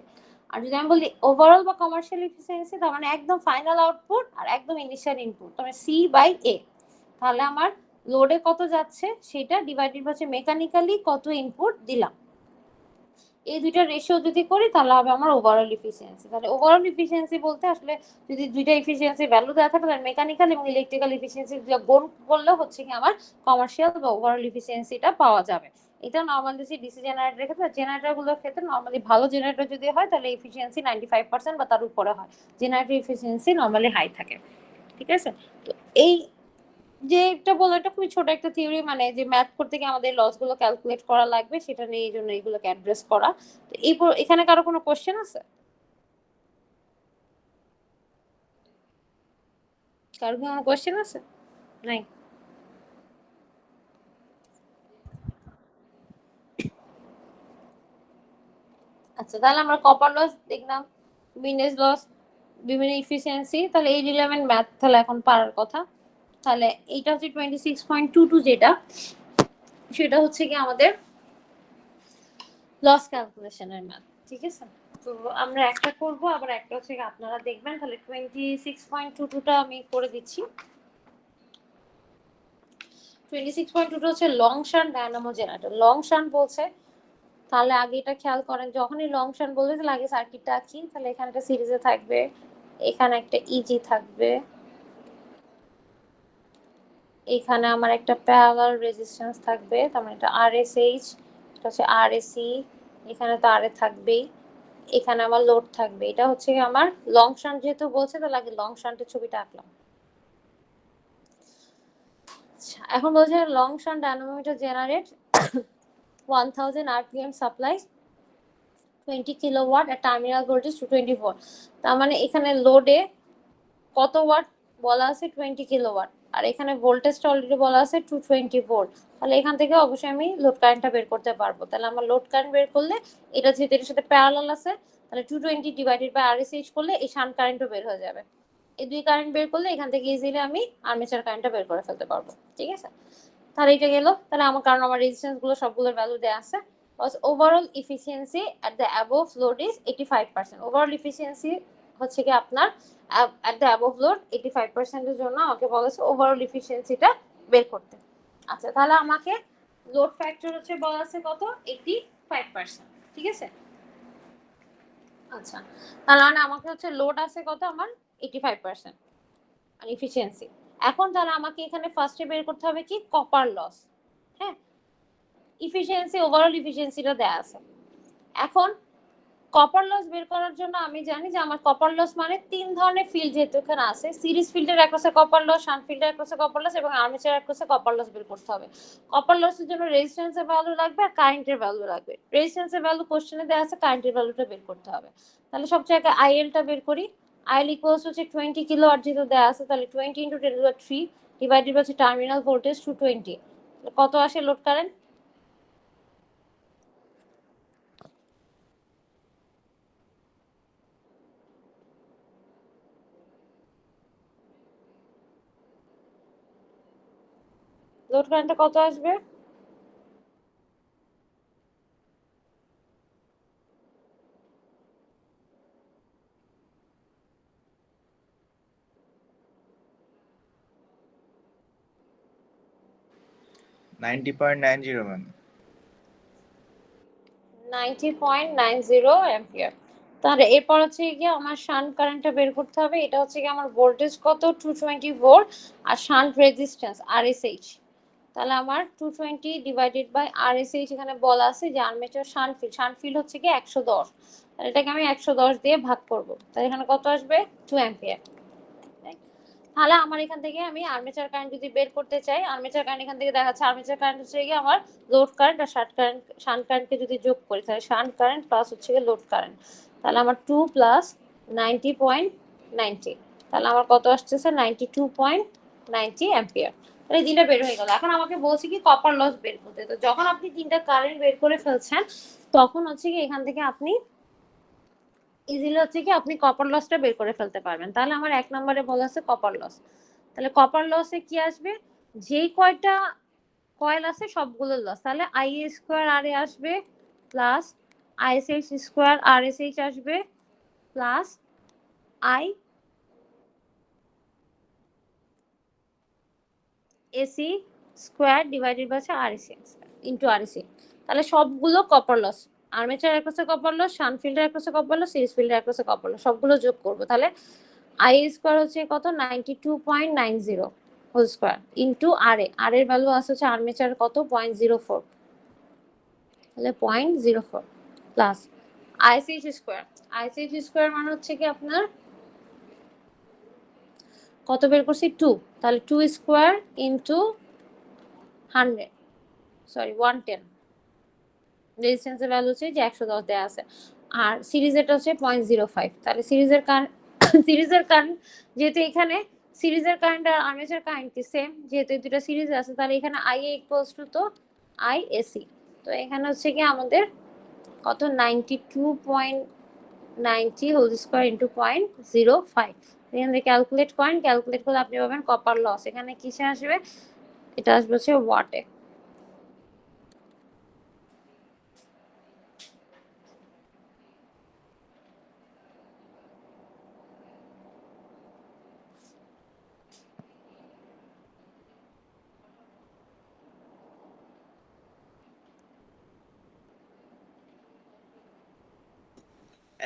আর যদি আমি বলি ওভারঅল বা কমার্শিয়াল এফিসিয়েন্সি, তার মানে একদম ফাইনাল আউটপুট আর একদম ইনিশিয়াল ইনপুট, তাহলে সি বাই এ, তাহলে আমার লোডে কত যাচ্ছে সেটা ডিভাইডেড হচ্ছে মেকানিক্যালি কত ইনপুট দিলাম, এই দুইটা রেশিও যদি করি তাহলে হবে আমার ওভারঅল এফিসিয়েন্সি। তাহলে ওভারঅল এফিসিয়েন্সি বলতে আসলে যদি দুইটা এফিসিয়েন্সি ভ্যালু দেওয়া থাকে তাহলে মেকানিক্যাল এবং ইলেকট্রিক্যাল এফিসিয়েন্সি গুণ করলে হচ্ছে কি আমার কমার্শিয়াল বা ওভারঅল এফিসিয়েন্সিটা পাওয়া যাবে। এটা নর্মাল ডিসি জেনারেটরের ক্ষেত্রে, জেনারেটরগুলোর ক্ষেত্রে নর্মালি ভালো জেনারেটর যদি হয় তাহলে এফিসিয়েন্সি 95% বা তার উপরে হয়, জেনারেটর এফিসিয়েন্সি নর্মালি হাই থাকে। ঠিক আছে, তো এই যে এটা বলো এটা খুবই ছোট একটা থিওরি, মানে যে ম্যাথ করতে গিয়ে আমাদের লস গুলো ক্যালকুলেট করা লাগবে, সেটা নিয়ে এই জন্য এইগুলোকে অ্যাড্রেস করা। তো এখানে কারো কোনো কোশ্চেন আছে, কারো কোনো কোশ্চেন আছে? নাই? আচ্ছা, তাহলে আমরা কপার লস দেখলাম, উইন্ডেজ লস, বিভিন্ন এফিসিয়েন্সি, তাহলে এই রিলেভেন্ট ম্যাথ তাহলে এখন পারার কথা। তাহলে এইটা হচ্ছে 26.22 যেটা, সেটা হচ্ছে কি আমাদের লস ক্যালকুলেশনের ম্যাথ। ঠিক আছে, তো আমরা একটা করব আবার একটা হচ্ছে আপনারা দেখবেন। তাহলে 26.22টা আমি করে দিচ্ছি। 26.22 হচ্ছে long shunt Dynamo generator. Long shunt বলছে তাহলে আগে এটা খেয়াল করেন, যখনই লং শান্ট বলবে তাহলে আগে সার্কিটটা আঁকি। তাহলে এখানে একটা সিরিজে থাকবে, এখানে একটা ইজি থাকবে, এখানে আমার একটা প্যারালাল রেজিস্ট্যান্স থাকবে, তার মানে এটা আরএসএইচ, এটা হচ্ছে আরএসি, এখানে তো আরএ থাকবেই, এখানে আমার লোড থাকবে। এটা হচ্ছে আমার লং শান্ট যেহেতু বলছে, তাহলে আগে লং শান্টের ছবিটা আঁকলাম। আচ্ছা, এখন বলছে long shunt dynamometer generate 1000 rpm supplies 20 kilowatt at terminal voltage 224। তার মানে এখানে লোডে কত ওয়াট বলা আছে 20 কিলোওয়াট, আর এখানে ভোল্টেজটা অলরেডি বলা আছে 220 ভোল্ট। তাহলে এখান থেকে অবশ্যই আমি লোড কারেন্টটা বের করতে পারবো। তাহলে আমার লোড কারেন্ট বের করলে এটা যেহেতু এটার সাথে প্যারালাল আছে, তাহলে 220 ডিভাইডেড বাই আরএসএইচ করলে এই শান্ট কারেন্টও বের হয়ে যাবে। এই দুই কারেন্ট বের করলে এখান থেকে ইজিলি আমি আর্মেচার কারেন্টটা বের করে ফেলতে পারবো। ঠিক আছে, তাহলে এটা গেল। তাহলে আমার, কারণ আমার রেজিস্ট্যান্স গুলো সবগুলোর ভ্যালু দেওয়া আছে। Overall efficiency at the above load is 85%। Overall efficiency হচ্ছে কি আপনার at the above load 85% এর জন্য আমাকে বলেছে ওভারঅল এফিসিয়েন্সিটা বের করতে। আচ্ছা, তাহলে আমাকে লোড ফ্যাক্টর হচ্ছে বলা আছে কত 85%। ঠিক আছে, আচ্ছা, তাহলে মানে আমাকে হচ্ছে লোড আছে কত আমার 85% আর এফিসিয়েন্সি। এখন তাহলে আমাকে এখানে ফার্স্টে বের করতে হবে কি কপার লস। হ্যাঁ, এফিসিয়েন্সি ওভারঅল এফিসিয়েন্সিটা দেয়া আছে। এখন কপার লস বের করার জন্য আমি জানি যে আমার কপার লস মানে তিন ধরনের ফিল্ড যেহেতু এখানে আছে, সিরিজ ফিল্ডের অ্যাক্রসে কপার লস, শান্ট ফিল্ডের অ্যাক্রসে কপার লস এবং আর্মেচার অ্যাক্রসে কপার লস বের করতে হবে। কপার লসের জন্য রেজিস্ট্যান্সের ভ্যালু লাগবে আর কারেন্টের ভ্যালু লাগবে। রেজিস্ট্যান্সের ভ্যালু কোশ্চেনে দেওয়া আছে, কারেন্টের ভ্যালুটা বের করতে হবে। তাহলে সবচেয়ে আগে আইএলটা বের করি। আইএল ইকুয়ালস হচ্ছে 20 কিলো ওয়াট যেহেতু দেওয়া আছে, তাহলে 20 ইন্টু 10⁻³ ডিভাইডেড হচ্ছে টার্মিনাল ভোল্টেজ 220। কত আসে লোড কারেন্ট? লোড কারেন্টটা কত আসবে? Ninety point nine zero ma'am. 90.90 ampere. তাহলে এরপর হচ্ছে গিয়ে আমার শান্ট কারেন্টটা বের করতে হবে। এটা হচ্ছে গিয়ে আমার ভোল্টেজ কত 220 ভোল্ট আর শান্ট রেজিস্ট্যান্স আরএসএইচ। তাহলে আমার 220 ডিভাইডেড বাই আরএসএইচ এখানে বলা আছে যে আর্মেচার শান্ট ফিল্ড হচ্ছে গিয়ে 110। তাহলে এটাকে আমি 110 দিয়ে ভাগ করব। তাহলে এখানে কত আসবে 2 অ্যাম্পিয়ার। তাহলে আমার এখান থেকে আমি আর্মেচার কারেন্ট যদি বের করতে চাই, আর্মেচার কারেন্ট এখান থেকে দেখাচ্ছে আর্মেচার কারেন্ট হচ্ছে গিয়ে আমার লোড কারেন্ট আর শান্ট কারেন্টকে যদি যোগ করি তাহলে শান্ট কারেন্ট প্লাস হচ্ছে গিয়ে লোড কারেন্ট। তাহলে আমার 2 প্লাস 90.90, তাহলে আমার কত আসতেছে 92.90 অ্যাম্পিয়ার। তাহলে এই তিনটা বের হয়ে গেল। এখন আমাকে বলছে কি কপার লস বের করতে। তো যখন আপনি তিনটা কারেন্ট বের করে ফেলছেন, তখন হচ্ছে কি এখান থেকে আপনি ইজিলি হচ্ছে কি আপনি কপার লসটা বের করে ফেলতে পারবেন। তাহলে আমার এক নম্বরে বলা আছে কপার লস। তাহলে কপার লসে কি আসবে, যেই কয়টা কয়েল আছে সবগুলো লস, তাহলে I A square R A আসবে plus ISH square R S H আসবে plus I AC square divided by R AC into R AC. তাহলে সবগুলো কপার লস, আর্মেচার অ্যাক্রসে কপার লস, শান্ট ফিল্ডের অ্যাক্রসে কপার লস, সিরিজ ফিল্ডের অ্যাক্রসে কপার লস, সবগুলো যোগ করবো। তাহলে আই স্কোয়ার হচ্ছে কত 92.90 হোল স্কোয়ার ইন্টু আর এ, আর এর ভ্যালু আছে হচ্ছে আর্মেচার কত 0.04, তাহলে 0.04 প্লাস আইএসএইচ স্কোয়ার। আইএসএইচ স্কোয়ার মানে হচ্ছে কি আপনার কত বের করছি 2, তাহলে 2 স্কোয়ার ইন্টু 100 সরি 110, রেজিস্ট্যান্সের ভ্যালু হচ্ছে যে 110 দেওয়া আছে। আর সিরিজেরটা হচ্ছে 0.05। তাহলে সিরিজের কারেন্ট যেহেতু এখানে সিরিজের কারেন্ট আর আর্মেচার কারেন্ট কি সেম, যেহেতু দুটো সিরিজ আছে, তাহলে এখানে আই এ ইকুয়ালস টু তো আই এসি। তো এখানে হচ্ছে কি আমাদের কত 92.90 হোল স্কোয়ার ইন্টু 0.05। এখান থেকে ক্যালকুলেট করেন, ক্যালকুলেট করলে আপনি পাবেন কপার লস এখানে কিসে আসবে, এটা আসবে হচ্ছে ওয়াটে।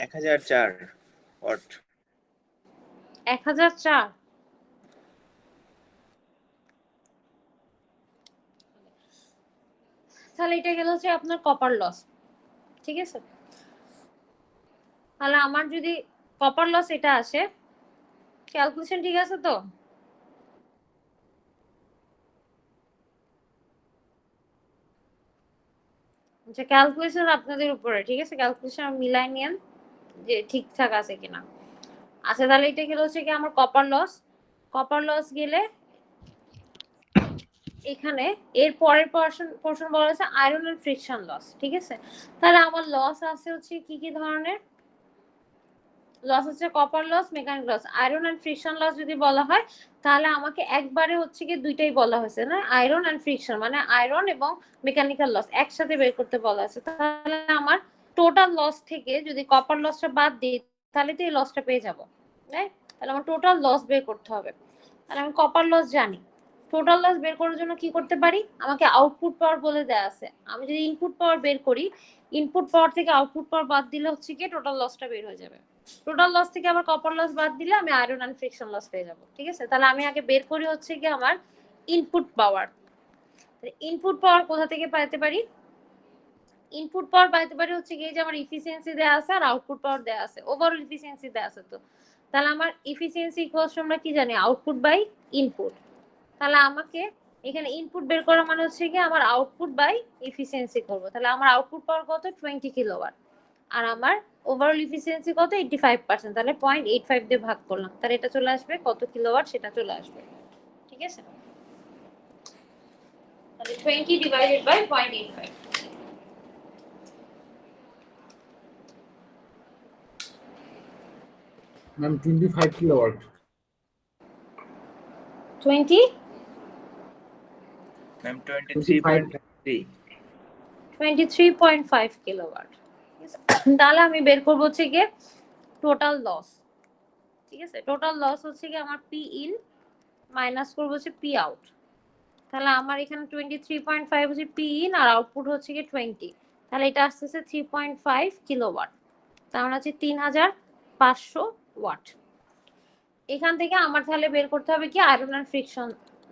1004 ওয়াট। 1004। তাহলে এটা গেল হচ্ছে আপনার কপার লস, ঠিক আছে। তাহলে আমার যদি কপার লস এটা আসে, ক্যালকুলেশন ঠিক আছে তো? আচ্ছা, ক্যালকুলেশন আপনাদের উপরে, ঠিক আছে। ক্যালকুলেশন মিলাই নিয়েন যে ঠিকঠাক আছে কিনা। আচ্ছা, তাহলে এটা গেল হচ্ছে কি আমার কপার লস। কপার লস গেলে এখানে এর পরের পোর্শন বলা হচ্ছে আয়রন এন্ড ফ্রিকশন লস, ঠিক আছে। তাহলে আমার লস আছে হচ্ছে কি কি ধরনের লস? হচ্ছে copper loss, mechanic loss. Iron and friction loss যদি বলা হয় তাহলে আমাকে একবারে হচ্ছে কি দুইটাই বলা হয়েছে না, আয়রন এন্ড ফ্রিকশন, মানে আয়রন এবং মেকানিক্যাল লস একসাথে বের করতে বলা আছে। তাহলে আমার টোটাল লস থেকে যদি কপার লসটা বাদ দিই তাহলে তো এই লসটা পেয়ে যাবো, রাইট? তাহলে আমার টোটাল লস বের করতে হবে। তাহলে আমি কপার লস জানি। টোটাল লস বের করার জন্য কি করতে পারি? আমাকে আউটপুট পাওয়ার বলে দেয়া আছে। আমি যদি ইনপুট পাওয়ার বের করি, ইনপুট পাওয়ার থেকে আউটপুট পাওয়ার বাদ দিলে হচ্ছে কি টোটাল লসটা বের হয়ে যাবে। টোটাল লস থেকে আবার কপার লস বাদ দিলে আমি আয়রন এন্ড ফ্রিকশন লস পেয়ে যাব, ঠিক আছে। তাহলে আমি আগে বের করি হচ্ছে কি আমার ইনপুট পাওয়ার। ইনপুট পাওয়ার কোথা থেকে পাইতে পারি? ইনপুট পাওয়ার পাইতে পারি হচ্ছে কি যে আমার এফিসিয়েন্সি দেয়া আছে আর আউটপুট পাওয়ার দেয়া আছে, ওভারঅল এফিসিয়েন্সি দেয়া আছে। তো তাহলে আমার এফিসিয়েন্সি ইকুয়ালস আমরা কি জানি? Output by input. তাহলে আমাকে এখানে ইনপুট বের করা মানে হচ্ছে কি আমার আউটপুট বাই এফিসিয়েন্সি করব। তাহলে আমার আউটপুট পাওয়ার কত? 20 কিলোওয়াট। আর আমার ওভারঅল এফিসিয়েন্সি কত? 85%। তাহলে 0.85 দিয়ে ভাগ করলাম, তাহলে এটা চলে আসবে কত কিলোওয়াট, সেটা চলে আসবে, ঠিক আছে। তাহলে 20 divided by 0.85। Ma'am 25 kilowatt. 20 ma'am 23.3। 23.5 kilowatt. তাহলে আমি বের করবো হচ্ছে গিয়ে টোটাল লস, ঠিক আছে। টোটাল লস হচ্ছে কি আমার পি ইন মাইনাস করবো হচ্ছে পি আউট। তাহলে আমার এখানে 23.5 হচ্ছে পি ইন আর আউটপুট হচ্ছে কি 20। তাহলে এটা আসতেছে 3.5 কিলোওয়াট। তার মানে হচ্ছে 3500 ওয়াট। এখান থেকে আমার তাহলে বের করতে হবে কি আয়রন এন্ড ফ্রিকশন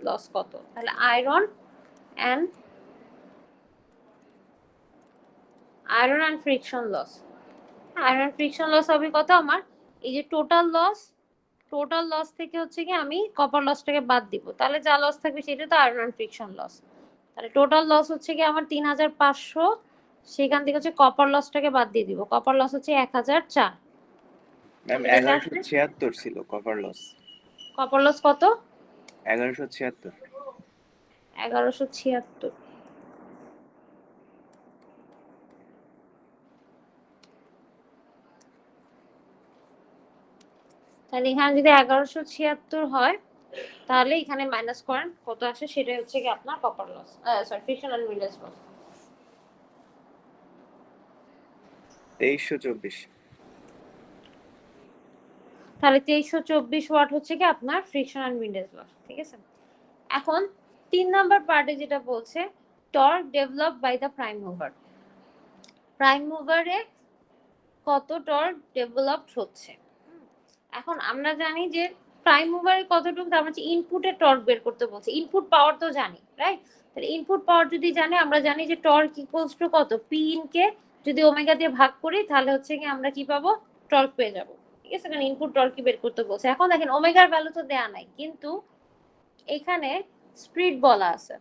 লস কত। তাহলে iron and friction loss, iron friction loss হবে কত আমার? এই যে টোটাল লস থেকে হচ্ছে কি আমি কপার লসটাকে বাদ দিব, তাহলে যা লস থাকবে সেটা তো আয়রন ফ্রিকশন লস। তাহলে টোটাল লস হচ্ছে কি আমার 3500, সেখান থেকে হচ্ছে কপার লসটাকে বাদ দিয়ে দিব। কপার লস হচ্ছে 1004। ম্যাম 1176 ছিল কপার লস। কপার লস কত? 1176। 1176। তাহলে এখানে যদি 1176 হয় তাহলে এখানে মাইনাস করেন কত আসে, সেটাই হচ্ছে কি আপনার copper loss, sorry friction and winds loss. 2324। তাহলে 2324 ওয়াট হচ্ছে কি আপনার ফ্রিকশন এন্ড উইন্ডস লস, ঠিক আছে। এখন 3 নাম্বার পার্টে যেটা বলছে torque develop by the prime mover. Prime মুভারে কত টর্ক ডেভেলপড হচ্ছে। এখন আমরা জানি যে প্রাইম মুভারে কতটুকু, তার মানে ইনপুটের টর্ক বের করতে বলছে। ইনপুট পাওয়ার তো জানি, রাইট? তাহলে ইনপুট পাওয়ার যদি জানি, আমরা জানি যে টর্ক ইকুয়ালস টু কত, পি ইন কে যদি ওমেগা দিয়ে ভাগ করি তাহলে হচ্ছে কি আমরা কি পাবো? টর্ক পেয়ে যাবো, ঠিক আছে। কারণ ইনপুট টর্ক কি বের করতে বলছে। এখন দেখেন ওমেগার ভ্যালু তো দেয়া নাই, কিন্তু এখানে স্পিড বলা আছে,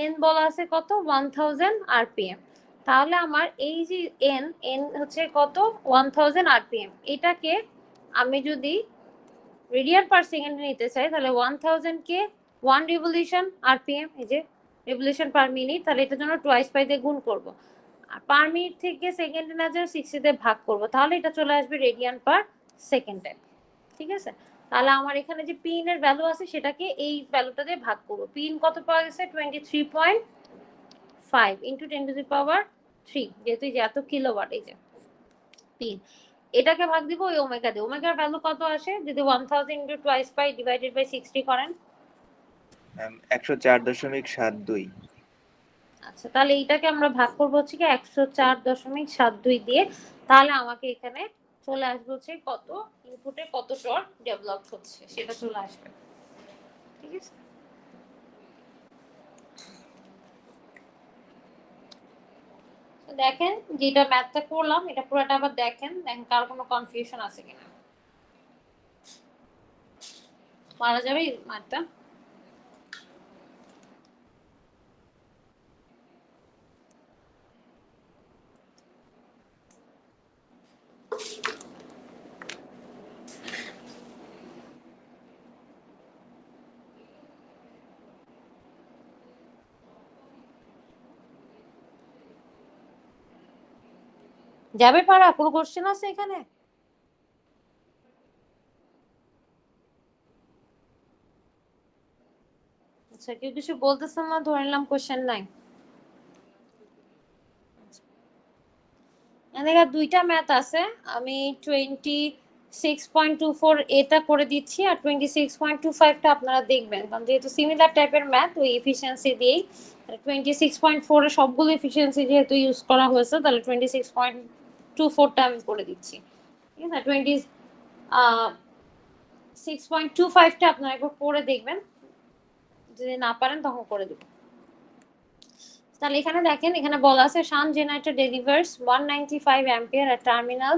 এন বলা আছে কত? 1000 আরপিএম। তাহলে আমার এই যে এন হচ্ছে কত? 1000 আরপিএম। এটাকে আমি যদি রেডিয়ান পার সেকেন্ডে নিতে চাই তাহলে 1000 কে 1 রিভলিউশন আরপিএম, এই যে রিভলিউশন পার মিনিট, তাহলে এটার জন্য টোয়াইস পাই দিয়ে গুণ করব। আর পার মিনিট থেকে সেকেন্ডে না যায় 60 দিয়ে ভাগ করব, তাহলে এটা চলে আসবে রেডিয়ান পার সেকেন্ডে, ঠিক আছে। তাহলে আমার এখানে যে পিন এর ভ্যালু আছে সেটাকে এই ভ্যালুটা দিয়ে ভাগ করব। পিন কত পাওয়া গেছে? 23.5 ইন্টু 10⁻³ যেহেতু এই যে এত কিলোওয়াট, এই যে পিন, এটাকে ভাগ দিব ওই ওমেগা দিয়ে। ওমেগার ভ্যালু কত আসে যদি 1000 into twice pi divided by 60 করেন? ম্যাম 104.72। আচ্ছা, তাহলে এইটাকে আমরা ভাগ করবো হচ্ছে কি 104.72 দিয়ে। তাহলে আমাকে এখানে চলে আসবে হচ্ছে কত ইনপুটে কত টর্ক ডেভেলপ হচ্ছে সেটা চলে আসবে। ঠিক আছে, তো দেখেন যেটা ম্যাথটা করলাম এটা পুরোটা আবার দেখেন কার কোনো কনফিউশন আছে কিনা। মারা যাবে এই ম্যাথটা। যাবে পারা? কোনো কোশ্চেন আছে এখানে? আচ্ছা, কেউ কিছু বলতেছেন না, ধরে নিলাম কোশ্চেন নাই। এখানে দুইটা ম্যাথ আছে, আমি 26.24 এটা করে দিচ্ছি আর 26.25টা আপনারা দেখবেন, কারণ যেহেতু সিমিলার টাইপের ম্যাথ ওই এফিসিয়েন্সি দিয়েই 26.4 এ সবগুলো এফিসিয়েন্সি যেহেতু ইউজ করা হয়েছে তাহলে 26.24টা আমি করে দিচ্ছি। ঠিক আছে, 26.25টা আপনারা একবার পড়ে দেখবেন, যদি না পারেন তখন করে দেব। তাহলে এখানে দেখেন, এখানে বলা আছে শান্ট জেনারেটর ডেলিভার্স 195 অ্যাম্পিয়ার এট টার্মিনাল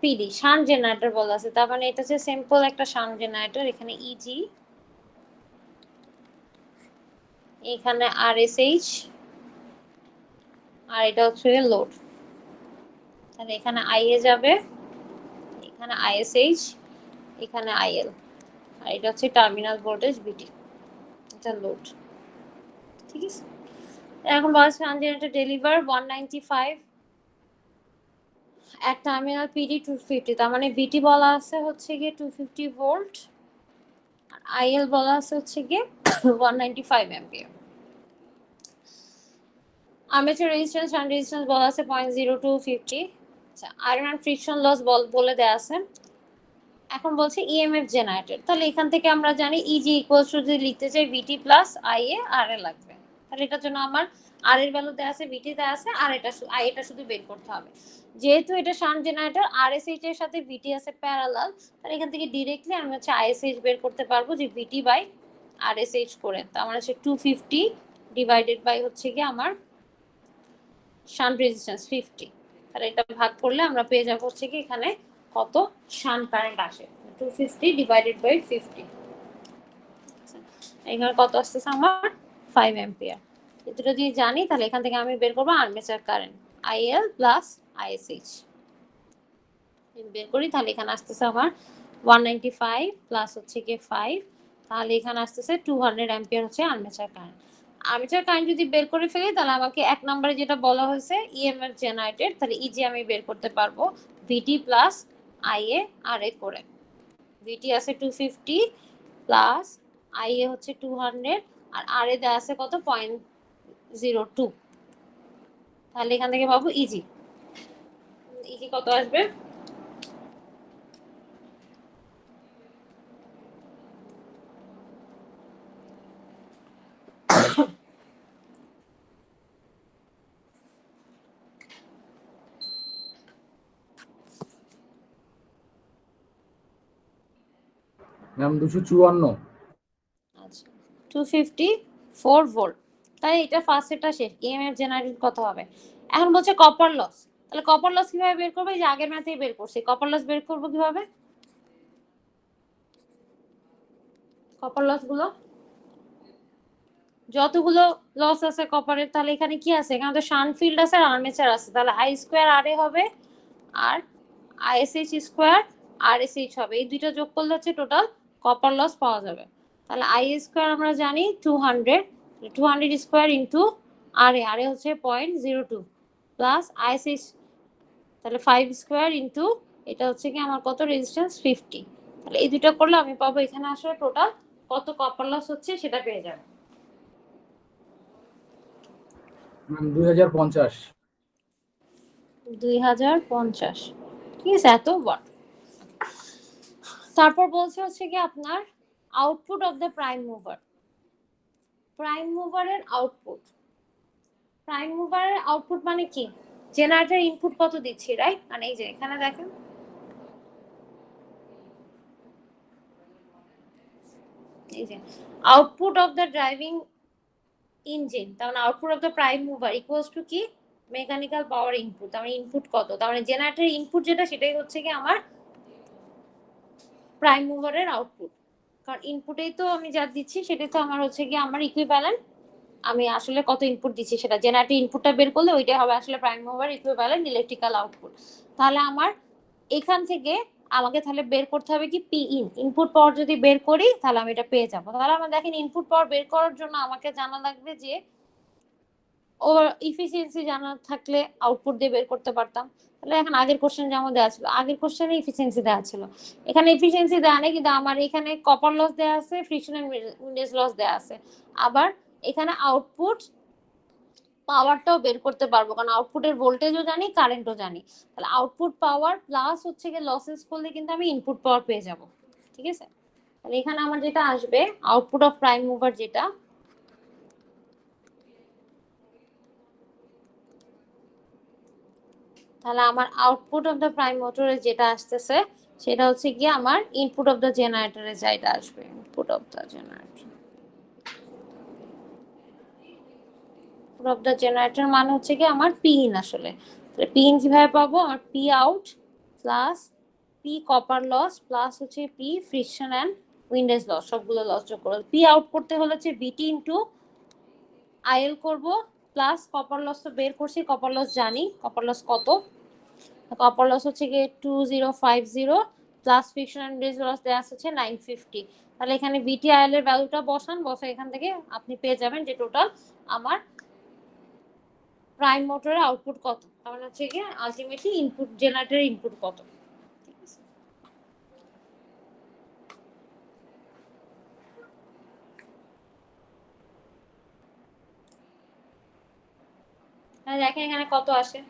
পিডি। শান্ট জেনারেটর বলা আছে, তার মানে এটা হচ্ছে সিম্পল একটা শান্ট জেনারেটর। এখানে ইজি, এখানে আরএসএইচ, আর এটা হচ্ছে লোড। তাহলে এখানে আইএ যাবে, এখানে আইএসএইচ, এখানে আইএল, আর এটা হচ্ছে টার্মিনাল ভোল্টেজ বিটি, এটা লোড। ঠিক আছে, এখন বলা আছে শান্ট জেনারেটর ডেলিভার 195 এক টার্মিনাল পিডি 250, তার মানে বিটি বলা আছে হচ্ছে গিয়ে 250 ভোল্ট, আর আইএল বলা আছে হচ্ছে গিয়ে 195 ampere. Armature resistance shunt resistance বলা আছে 0.0250। আচ্ছা, আয়রন এন্ড ফ্রিকশন লস বলে দেয়া আছে। এখন বলছে ইএমএফ জেনারেটর, তাহলে এখান থেকে আমরা জানি ইজি ইকুয়ালস টু যদি লিখতে চাই বিটি প্লাস আইএ আর এ লাগবে। তাহলে এটার জন্য আমার আর এর ভ্যালু দেয়া আছে, বিটি দেয়া আছে, আর এটা আই এটা শুধু বের করতে হবে। যেহেতু এটা শান্ট জেনারেটর আরএসএইচ এর সাথে বিটি আছে প্যারালাল, তাহলে এখান থেকে ডিরেক্টলি আমি হচ্ছে আইএসএইচ বের করতে পারবো যে বিটি বাই আরএসএইচ করে। তো আমার হচ্ছে 250 ডিভাইডেড বাই হচ্ছে কি আমার শান্ট রেজিস্ট্যান্স 50। তাহলে এটা ভাগ করলে আমরা পেয়ে যাব হচ্ছে কি এখানে কত শান্ট কারেন্ট আসে, 250 ডিভাইডেড বাই 50। এখানে কত আসতেছে আমার 5 অ্যাম্পিয়ার। এটা যদি জানি তাহলে এখান থেকে আমি বের করব আর্মেচার কারেন্ট আইএল প্লাস আইএসএইচ বের করি। তাহলে এখানে আসতেছে আমার 195 প্লাস হচ্ছে কি 5, তাহলে এখানে আসতেছে 200 অ্যাম্পিয়ার হচ্ছে আর্মেচার কারেন্ট। আর্মেচার কারেন্ট যদি বের করে ফেলি তাহলে আমাকে এক নম্বরে যেটা বলা হয়েছে ইএমএফ জেনারেটেড, তাহলে ইজি আমি বের করতে পারবো ভিটি প্লাস আইএ আর এ করে। ভিটি আছে 250 প্লাস আইএ হচ্ছে 200, আর আর এ দেওয়া আছে কত 0.02। তাহলে এখান থেকে পাবো ইজি। ইজি কত আসবে? ম্যাম 254। আচ্ছা, 254 ভোল্ট। তাহলে এটা ফার্স্ট এটা শেষ, ইএমএফ জেনারেট কত হবে? এখন বলছে কপার লস, তাহলে কপার লস কিভাবে বের করবে? এই যে আগের ম্যাথেই বের করছি, কপার লস বের করব কিভাবে? কপার লস গুলো যতগুলো লস আছে কপারের, তাহলে এখানে কি আছে? এখানে তো শান্ট ফিল্ড আছে আর আর্মেচার আছে, তাহলে আই স্কোয়ার আর এ হবে আর আইএসএইচ স্কোয়ার আর এসএইচ হবে, এই দুইটা যোগ করলে হচ্ছে টোটাল কপার লস পাওয়া যাবে। তাহলে আই স্কোয়ার আমরা জানি 200, 200 স্কোয়ার ইন্টু আর এ হচ্ছে 0.02 প্লাস আইএসএইচ, তাহলে 5 স্কোয়ার ইন্টু এটা হচ্ছে কি আমার কত রেজিস্ট্যান্স 50। তাহলে এই দুটো করলে আমি পাবো এখানে আসলে টোটাল কত কপার লস হচ্ছে সেটা পেয়ে যাবে। ম্যাম 2050। 2050, ঠিক আছে, এত ওয়াট। তারপর বলছে হচ্ছে কি আপনার output of the prime mover, prime মুভারের আউটপুট। প্রাইম মুভারের আউটপুট মানে কি, জেনারেটর ইনপুট কত দিচ্ছি, রাইট? মানে এই যে এখানে দেখেন এই যে output of the driving engine, তার মানে output of the prime mover equals to কি, মেকানিক্যাল পাওয়ার ইনপুট। তার মানে ইনপুট কত, তার মানে জেনারেটরের ইনপুট যেটা সেটাই হচ্ছে কি আমার প্রাইম মুভারের আউটপুট। কারণ ইনপুটেই তো আমি যা দিচ্ছি সেটাই তো আমার হচ্ছে কি আমার ইকুইভ্যালেন্ট, আমি আসলে কত ইনপুট দিচ্ছি সেটা জেনারেটর ইনপুটটা বের করলে ওইটাই হবে আসলে prime mover equivalent electrical output. তাহলে আমার এখান থেকে আমাকে তাহলে বের করতে হবে কি পি ইন, ইনপুট পাওয়ার যদি বের করি তাহলে আমি এটা পেয়ে যাবো। তাহলে আমরা দেখেন ইনপুট পাওয়ার বের করার জন্য আমাকে জানা লাগবে যে ওভার ইফিসিয়েন্সি জানা থাকলে আউটপুট দিয়ে বের করতে পারতাম। তাহলে এখন আগের কোশ্চেন যেমন দেওয়া ছিল, আগের কোশ্চেনে ইফিসিয়েন্সি দেওয়া ছিল, এখানে ইফিসিয়েন্সি দেওয়া নেই, কিন্তু আমার এখানে কপার লস দেওয়া আছে, ফ্রিকশন এন্ড উইন্ডেজ লস দেওয়া আছে। আবার এখানে আউটপুট পাওয়ারটাও বের করতে পারবো, কারণ আউটপুটের ভোল্টেজও জানি, কারেন্টও জানি। তাহলে আউটপুট পাওয়ার প্লাস হচ্ছে গিয়ে লসেস করলে কিন্তু আমি ইনপুট পাওয়ার পেয়ে যাব। ঠিক আছে, তাহলে এখানে আমার যেটা আসবে আউটপুট অফ প্রাইম মুভার যেটা, তাহলে আমার আউটপুট অফ দ্য প্রাইম মোটরে যেটা আসতেছে সেটা হচ্ছে গিয়ে আমার ইনপুট অফ দ্য জেনারেটরে যেটা আসবে, input of the generator, input of the generator মানে হচ্ছে কি আমার পি ইন। আসলে পি ইন কিভাবে পাবো, আমার P out plus P copper loss plus হচ্ছে P friction and windage loss, সবগুলো লস যোগ করবো। পি আউট করতে হলে হচ্ছে বিটি ইনটু আইএল করব, প্লাস কপার লস তো বের করছি, কপার লস জানি, কপার লস কত, কপার লস হচ্ছে গিয়ে 2050 plus friction and windage loss দেওয়া আছে 950। তাহলে এখানে বিটি আইএল এর ভ্যালুটা বসান, বসে এখান থেকে আপনি পেয়ে যাবেন যে টোটাল আমার প্রাইম মোটরের আউটপুট কত, তার মানে হচ্ছে গিয়ে আলটিমেটলি ইনপুট জেনারেটরের ইনপুট কত। ঠিক আছে, দেখেন এখানে কত আসে,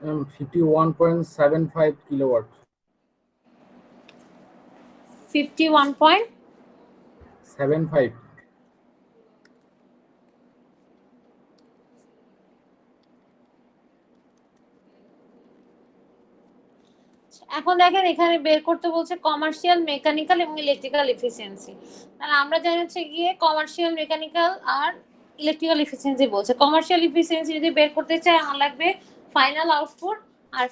ম্যাম 51.75 কিলোওয়াট। 51.75। এখন দেখেন এখানে বের করতে বলছে কমার্শিয়াল, মেকানিক্যাল এবং ইলেকট্রিক্যাল এফিসিয়েন্সি। তাহলে আমরা জানি হচ্ছে গিয়ে কমার্শিয়াল, মেকানিক্যাল আর ইলেকট্রিক্যাল এফিসিয়েন্সি বলছে। কমার্শিয়াল এফিসিয়েন্সি যদি বের করতে চাই আমার লাগবে ফাইনাল আউটপুট আর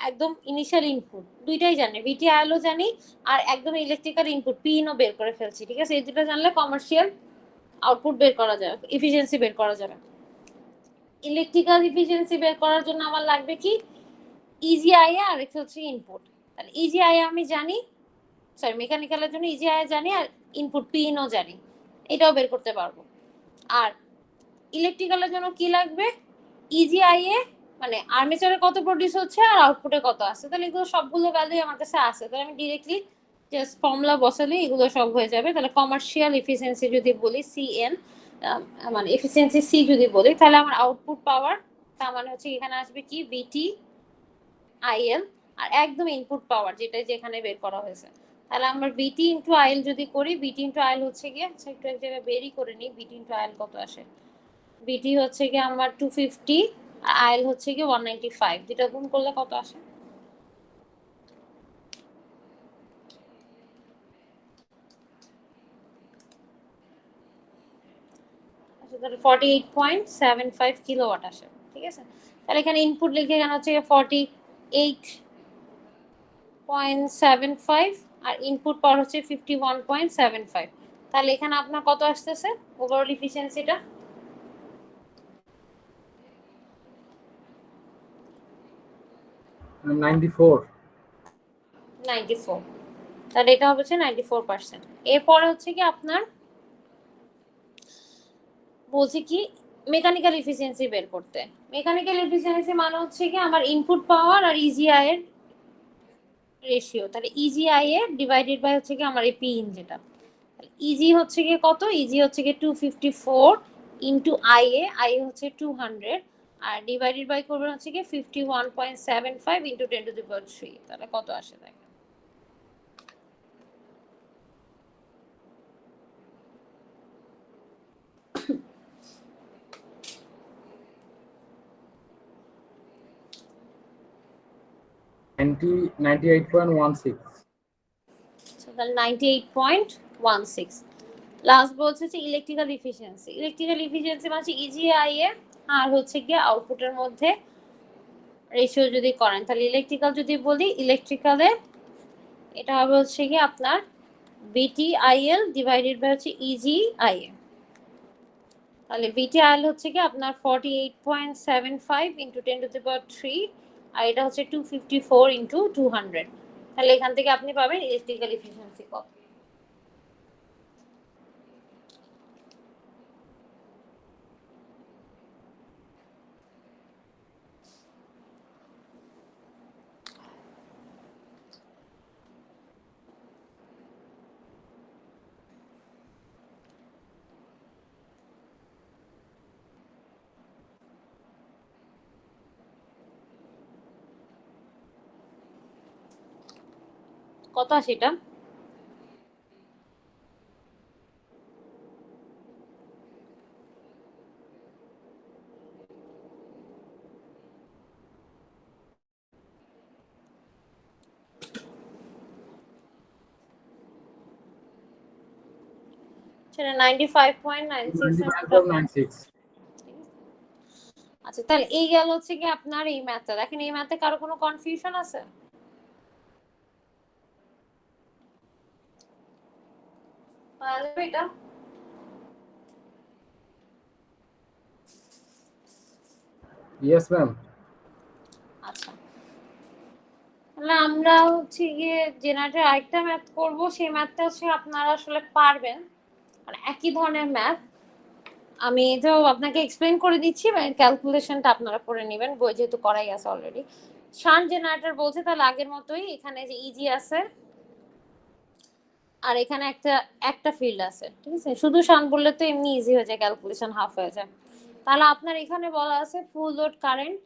একদম ইনিশিয়াল ইনপুট, দুইটাই জানি, ভিটিআইএলও জানি আর একদম ইলেকট্রিক্যাল ইনপুট পিইনও বের করে ফেলছি। ঠিক আছে, এই দুটো জানলে কমার্শিয়াল আউটপুট বের করা যাবে, এফিসিয়েন্সি বের করা যাবে। ইলেকট্রিক্যাল এফিসিয়েন্সি বের করার জন্য আমার লাগবে কি ইজিআই আর একটা হচ্ছে ইনপুট। তাহলে ইজিআই আমি জানি, সরি মেকানিক্যালের জন্য ইজিআই জানি আর ইনপুট পিইনও জানি, এটাও বের করতে পারবো। আর ইলেকট্রিক্যালের জন্য কি লাগবে, ইজিআই এ মানে আর্মেচারে কত প্রডিউস হচ্ছে আর আউটপুটে কত আছে, তাহলে এগুলো সবগুলো ভ্যালু আমার কাছে আছে, তাহলে আমি ডিরেক্টলি জাস্ট ফর্মুলা বসালে এগুলো সব হয়ে যাবে। তাহলে কমার্শিয়াল এফিসিয়েন্সি যদি বলি সিএন, মানে এফিসিয়েন্সি সি যদি বলি, তাহলে আমার আউটপুট পাওয়ার তার মানে হচ্ছে এখানে আসবে কি বিটি আইএল আর একদম ইনপুট পাওয়ার যেটা যেখানে বের করা হয়েছে। তাহলে আমরা বিটি ইন্টু আইএল যদি করি, বিটি ইন্টু আইএল হচ্ছে গিয়ে একটু এক জায়গায় বেরই করে নিই, বিটি ইন্টু আইএল কত আসে, বিটি হচ্ছে গিয়ে আমার 250 আর আইএল হচ্ছে গিয়ে 195, যেটা গুণ করলে কত আসে, তাহলে 48.75 কিলোওয়াট আসে। ঠিক আছে, তাহলে এখানে ইনপুট লিখে এখানে হচ্ছে 48.75 আর ইনপুট পাওয়ার হচ্ছে 51.75। তাহলে এখানে আপনার কত আসতেছে ওভারঅল এফিসিয়েন্সিটা, 94। তাহলে এটা হচ্ছে 94%। এরপরে হচ্ছে কি আপনার বলছি কি মেকানিক্যাল এফিসিয়েন্সি বের করতে। মেকানিক্যাল এফিসিয়েন্সি মানে হচ্ছে কি আমার ইনপুট পাওয়ার আর ইজিআই এর রেশিও। তাহলে ইজিআই এর ডিভাইডেড বাই হচ্ছে কি আমার এই পি ইন যেটা, ইজি হচ্ছে কি কত, ইজি হচ্ছে কি 254 ইনটু আইএ, আইএ হচ্ছে 200 আর ডিভাইডেড বাই করবেন হচ্ছে কি 51.75 ইন্টু 10⁻³ তাহলে কত আসে দেখেন। তাহলে 98.16। লাস্ট বলছে যে ইলেকট্রিক্যাল ইফিসিয়েন্সি। ইলেকট্রিক্যাল ইফিসিয়েন্সি মানে ইজিআইএ আর হচ্ছে গিয়ে আউটপুটের মধ্যে রেশিও যদি করেন, তাহলে ইলেকট্রিক্যাল যদি বলি, ইলেকট্রিক্যালে এটা হবে হচ্ছে গিয়ে আপনার বিটিআইএল ডিভাইডেড বাই হচ্ছে ইজিআইএ। তাহলে বিটিআইএল হচ্ছে কি আপনার 48.75 ইন্টু 10⁻³ আর এটা হচ্ছে 254 ইন্টু 200। তাহলে এখান থেকে আপনি পাবেন ইলেকট্রিক্যাল ইফিসিয়েন্সি কত। কত আসে এটা? সেটা 95.96। আচ্ছা তাহলে এই গেল হচ্ছে কি আপনার এই ম্যাথটা। দেখেন এই ম্যাথে কারো কোনো কনফিউশন আছে? এটা ইয়েস ম্যাম। আচ্ছা তাহলে আমরা হচ্ছে গিয়ে জেনারেটর আরেকটা ম্যাথ করব, সেই ম্যাথটা হচ্ছে আপনারা আসলে পারবেন, মানে একই ধরনের ম্যাথ। আমি তো আপনাকে এক্সপ্লেন করে দিচ্ছি, মানে ক্যালকুলেশনটা আপনারা করে নেবেন, বই যেহেতু করাই আছে অলরেডি। শান্ট জেনারেটর বলছে, তাহলে আগের মতোই এখানে যে ইজি আছে আর এখানে একটা একটা ফিল্ড আছে, ঠিক আছে। শুধু শান্ট বললে তো এমনি ইজি হয়ে যায়, ক্যালকুলেশন হাফ হয়ে যায়। তাহলে আপনার এখানে বলা আছে ফুল লোড কারেন্ট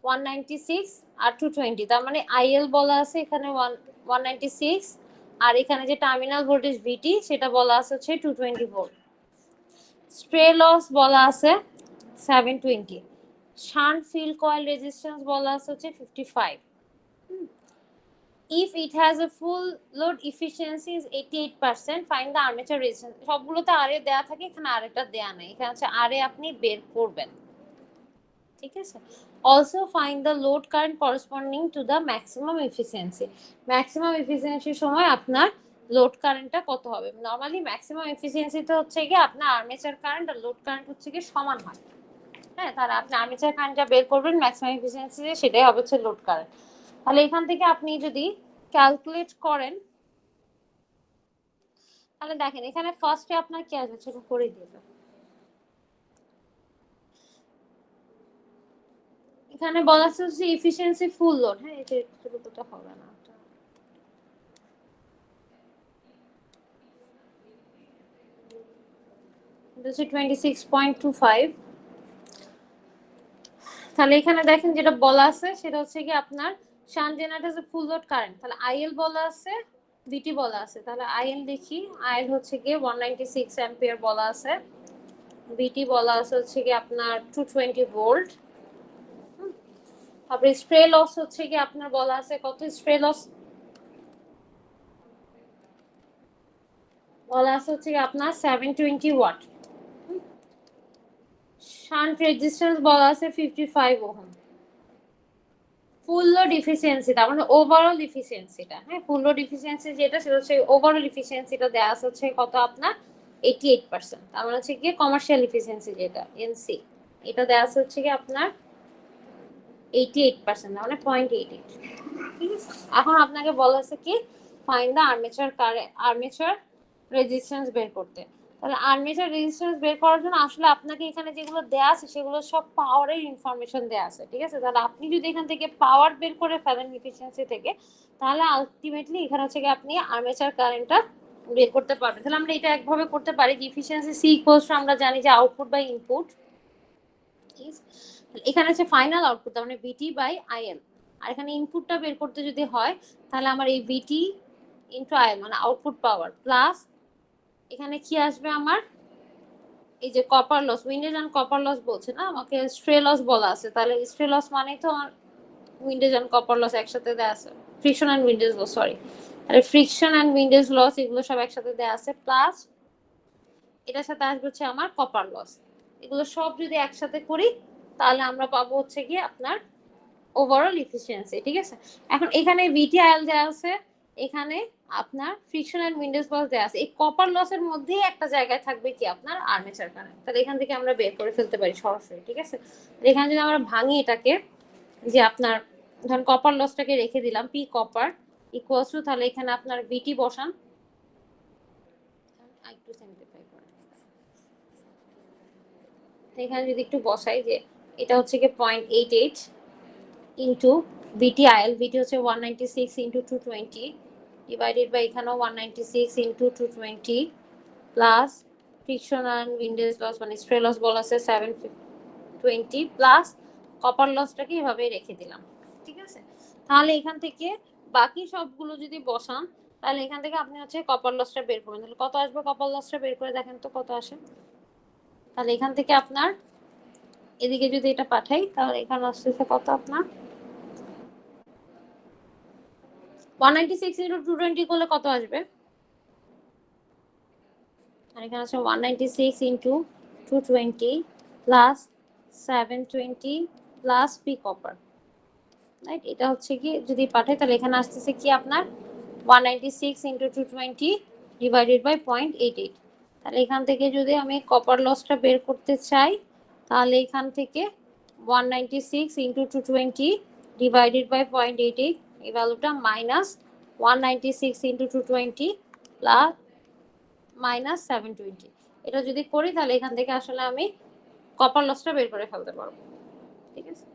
196 আর 220, তার মানে আইএল বলা আছে এখানে 196 আর এখানে যে টার্মিনাল ভোল্টেজ ভিটি সেটা বলা আছে হচ্ছে 220 ভোল্ট। স্প্রে লস বলা আছে 720। শান্ট ফিল্ড কয়েল রেজিস্ট্যান্স বলা আছে হচ্ছে 55। If it has a full load efficiency is 88%, find the armature resistance। সবগুলোতে আরে দেয়া থাকে, এখানে আরেকটা দেয়া নাই, এখানে হচ্ছে আরে আপনি বের করবেন, ঠিক আছে। Also find the load current corresponding to the maximum efficiency। Maximum এফিসিয়েন্সির সময় আপনার লোড কারেন্টটা কত হবে। নরমালি ম্যাক্সিমাম এফিসিয়েন্সিতে হচ্ছে কি আপনার আর্মেচার কারেন্ট আর লোড কারেন্ট হচ্ছে কি সমান হয়, হ্যাঁ। তাহলে আপনি আর্মেচার কারেন্টটা বের করবেন ম্যাক্সিমাম এফিসিয়েন্সি, সেটাই হবে হচ্ছে লোড কারেন্ট। তাহলে এখান থেকে আপনি যদি ক্যালকুলেট করেন তাহলে দেখেন এখানে ফার্স্টে আপনার কি আসবে সেটা করে দিবেন। এখানে বলা আছে যে এফিসিয়েন্সি ফুল লোড, হ্যাঁ এটা এতটুকুটা হবে না, এটা হচ্ছে 26.25। তাহলে এখানে দেখেন যেটা বলা আছে সেটা হচ্ছে কি আপনার shunt generator full load current, তাহলে আইএল বলা আছে, ভিটি বলা আছে। তাহলে আইএল দেখি, আইএল হচ্ছে কি 196 অ্যাম্পিয়ার বলা আছে, ভিটি বলা আছে হচ্ছে কি আপনার 220 ভোল্ট। তারপরে স্প্রে লস হচ্ছে কি আপনার বলা আছে কত, স্প্রে লস বলা আছে হচ্ছে কি আপনার 720 ওয়াট। শান্ট রেজিস্ট্যান্স বলা আছে 55 ওহম। ফুল লোড এফিসিয়েন্সি তার মানে ওভারঅল এফিসিয়েন্সিটা, হ্যাঁ ফুল লোড এফিসিয়েন্সি যেটা সেটা হচ্ছে ওভারঅল এফিসিয়েন্সিটা দেয়া আছে হচ্ছে কত আপনার 88%। তার মানে হচ্ছে কি কমার্শিয়াল এফিসিয়েন্সি যেটা এনসি, এটা দেয়া আছে হচ্ছে কি আপনার 88%, মানে 0.88, ঠিক আছে। এখন আপনাকে বলা আছে কি find the armature current, armature resistance বের করতে। তাহলে আর্মেচার রেজিস্ট্যান্স বের করার জন্য আসলে আপনাকে এখানে যেগুলো দেয়া আছে সেগুলো সব পাওয়ারের ইনফরমেশন দেয়া আছে, ঠিক আছে। তাহলে আপনি যদি এখান থেকে পাওয়ার বের করে ফেলেন এফিসিয়েন্সি থেকে, তাহলে আলটিমেটলি এখানে হচ্ছে কি আপনি আর্মেচার কারেন্টটা বের করতে পারবেন। তাহলে আমরা এটা একভাবে করতে পারি যে এফিসিয়েন্সি সি ইকুয়ালস টু আমরা জানি যে আউটপুট বাই ইনপুট, এখানে হচ্ছে ফাইনাল আউটপুট, তার মানে ভিটি বাই আইএল। আর এখানে ইনপুটটা বের করতে যদি হয় তাহলে আমার এই ভিটি ইন্টু আইএল মানে আউটপুট পাওয়ার প্লাস এখানে কি আসবে আমার এই যে copper loss, windage and copper loss বলছে না আমাকে, স্ট্রে লস বলা আছে, তাহলে স্ট্রে লস মানে তো উইন্ডেজ এন্ড কপার লস একসাথে দেওয়া আছে, friction and windage loss, sorry, আরে ফ্রিকশন এন্ড উইন্ডেজ লস এগুলো সব একসাথে দেওয়া আছে, প্লাস এটার সাথে আসবে হচ্ছে আমার কপার লস। এগুলো সব যদি একসাথে করি তাহলে আমরা পাবো হচ্ছে কি আপনার ওভারঅল এফিসিয়েন্সি, ঠিক আছে। এখন এখানে ভিটিআইএল দেওয়া আছে, এখানে আপনার ফ্রিকশন এন্ড উইন্ডেজ লস দেওয়া আছে, এই কপার লসের মধ্যেই একটা জায়গায় থাকবে কি আপনার আর্মেচার কারেন্ট, তাহলে এখান থেকে আমরা বের করে ফেলতে পারি সরাসরি, ঠিক আছে। এখানে যদি আমরা ভাঙি এটাকে, যে আপনার ধরুন কপার লসটাকে রেখে দিলাম পি কপার ইকুয়ালস টু, তাহলে এখানে আপনার ভিটি বসান, একটু সিম্পলিফাই করেন, এখানে যদি একটু বসাই যে এটা হচ্ছে কি 0.88 ইন্টু ভিটিআইএল, ভিটি হচ্ছে 196 ইন্টু 220 ডিভাইডেড বাই এখানেও 196 into 220 plus friction and windage loss মানে স্ট্রে লস বলা আছে 720 প্লাস কপার লসটাকে এভাবে রেখে দিলাম, ঠিক আছে। তাহলে এখান থেকে বাকি সবগুলো যদি বসান তাহলে এখান থেকে আপনি হচ্ছে কপার লসটা বের করবেন, তাহলে কত আসবে কপার লসটা বের করে দেখেন তো কত আসে। তাহলে এখান থেকে আপনার এদিকে যদি এটা পাঠাই তাহলে এখানে আসতেছে কত আপনার 196 ইন্টু 220 করলে কত আসবে, আর এখানে আছে 196 into 220 plus 720 plus P copper, right. এটা হচ্ছে কি যদি পাঠাই তাহলে এখানে আসতেছে কি আপনার 196 ইন্টু 220 ডিভাইডেড বাই 0.88, তাহলে এখান থেকে যদি আমি কপার লসটা বের করতে চাই তাহলে এখান থেকে 196 ইন্টু 220 ডিভাইডেড বাই 0.88 এই ভ্যালুটা মাইনাস 196 ইন্টু 220 প্লাস মাইনাস 720, এটা যদি করি তাহলে এখান থেকে আসলে আমি কপার লসটা বের করে ফেলতে পারবো, ঠিক আছে।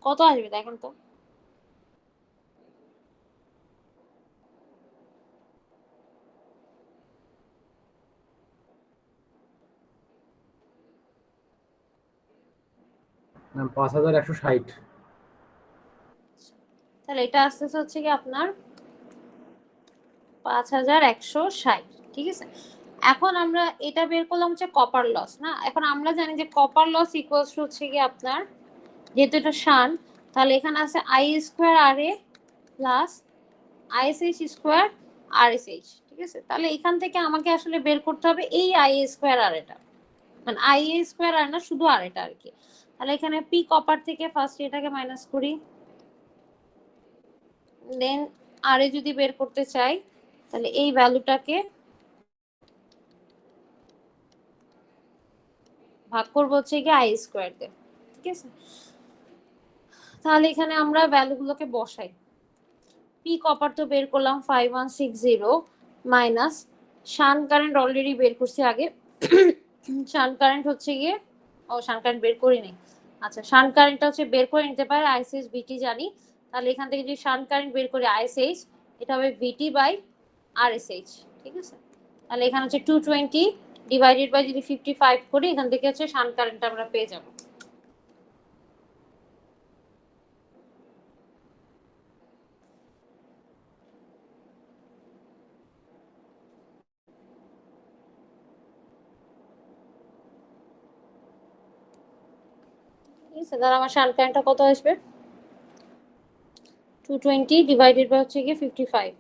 কত আসবে দেখেন তো, ম্যাম 5160। তাহলে এটা আসতেছে হচ্ছে কি আপনার 5160, ঠিক আছে। এখন আমরা এটা বের করলাম হচ্ছে কপার লস না, এখন আমরা জানি যে কপার লস ইকুয়ালস টু হচ্ছে কি আপনার, যেহেতু এটা শান তাহলে এখানে আছে I square R A plus ISH square R S H, ঠিক আছে। তাহলে এখান থেকে আমাকে আসলে বের করতে হবে এই আই স্কোয়ার আর এটা, মানে আই এ স্কোয়ার আর না শুধু আর এটা আর কি। তাহলে এখানে পি কপার থেকে ফার্স্ট এটাকে মাইনাস করি, দেন আর এ যদি বের করতে চাই তাহলে এই ভ্যালুটাকে ভাগ করবো হচ্ছে কি আই স্কোয়ার দিয়ে, ঠিক আছে। তাহলে এখানে আমরা ভ্যালুগুলোকে বসাই, পি কপার তো বের করলাম 5160 মাইনাস শান কারেন্ট অলরেডি বের করছি আগে, শান কারেন্ট হচ্ছে গিয়ে শান কারেন্ট বের করি নাই, আচ্ছা শান কারেন্টটা হচ্ছে বের করে নিতে পারে আইএসএইচ ভিটি জানি, তাহলে এখান থেকে যদি শান কারেন্ট বের করি আইএসএইচ এটা হবে ভিটি বাই আরএসএইচ, ঠিক আছে। তাহলে এখানে হচ্ছে 220 ডিভাইডেড বাই যদি 55 করি এখান থেকে হচ্ছে শান কারেন্টটা আমরা পেয়ে যাব। তাহলে আমার শান্ট কারেন্টটা কত আসবে 220 ডিভাইডেড বাই হচ্ছে কি 55,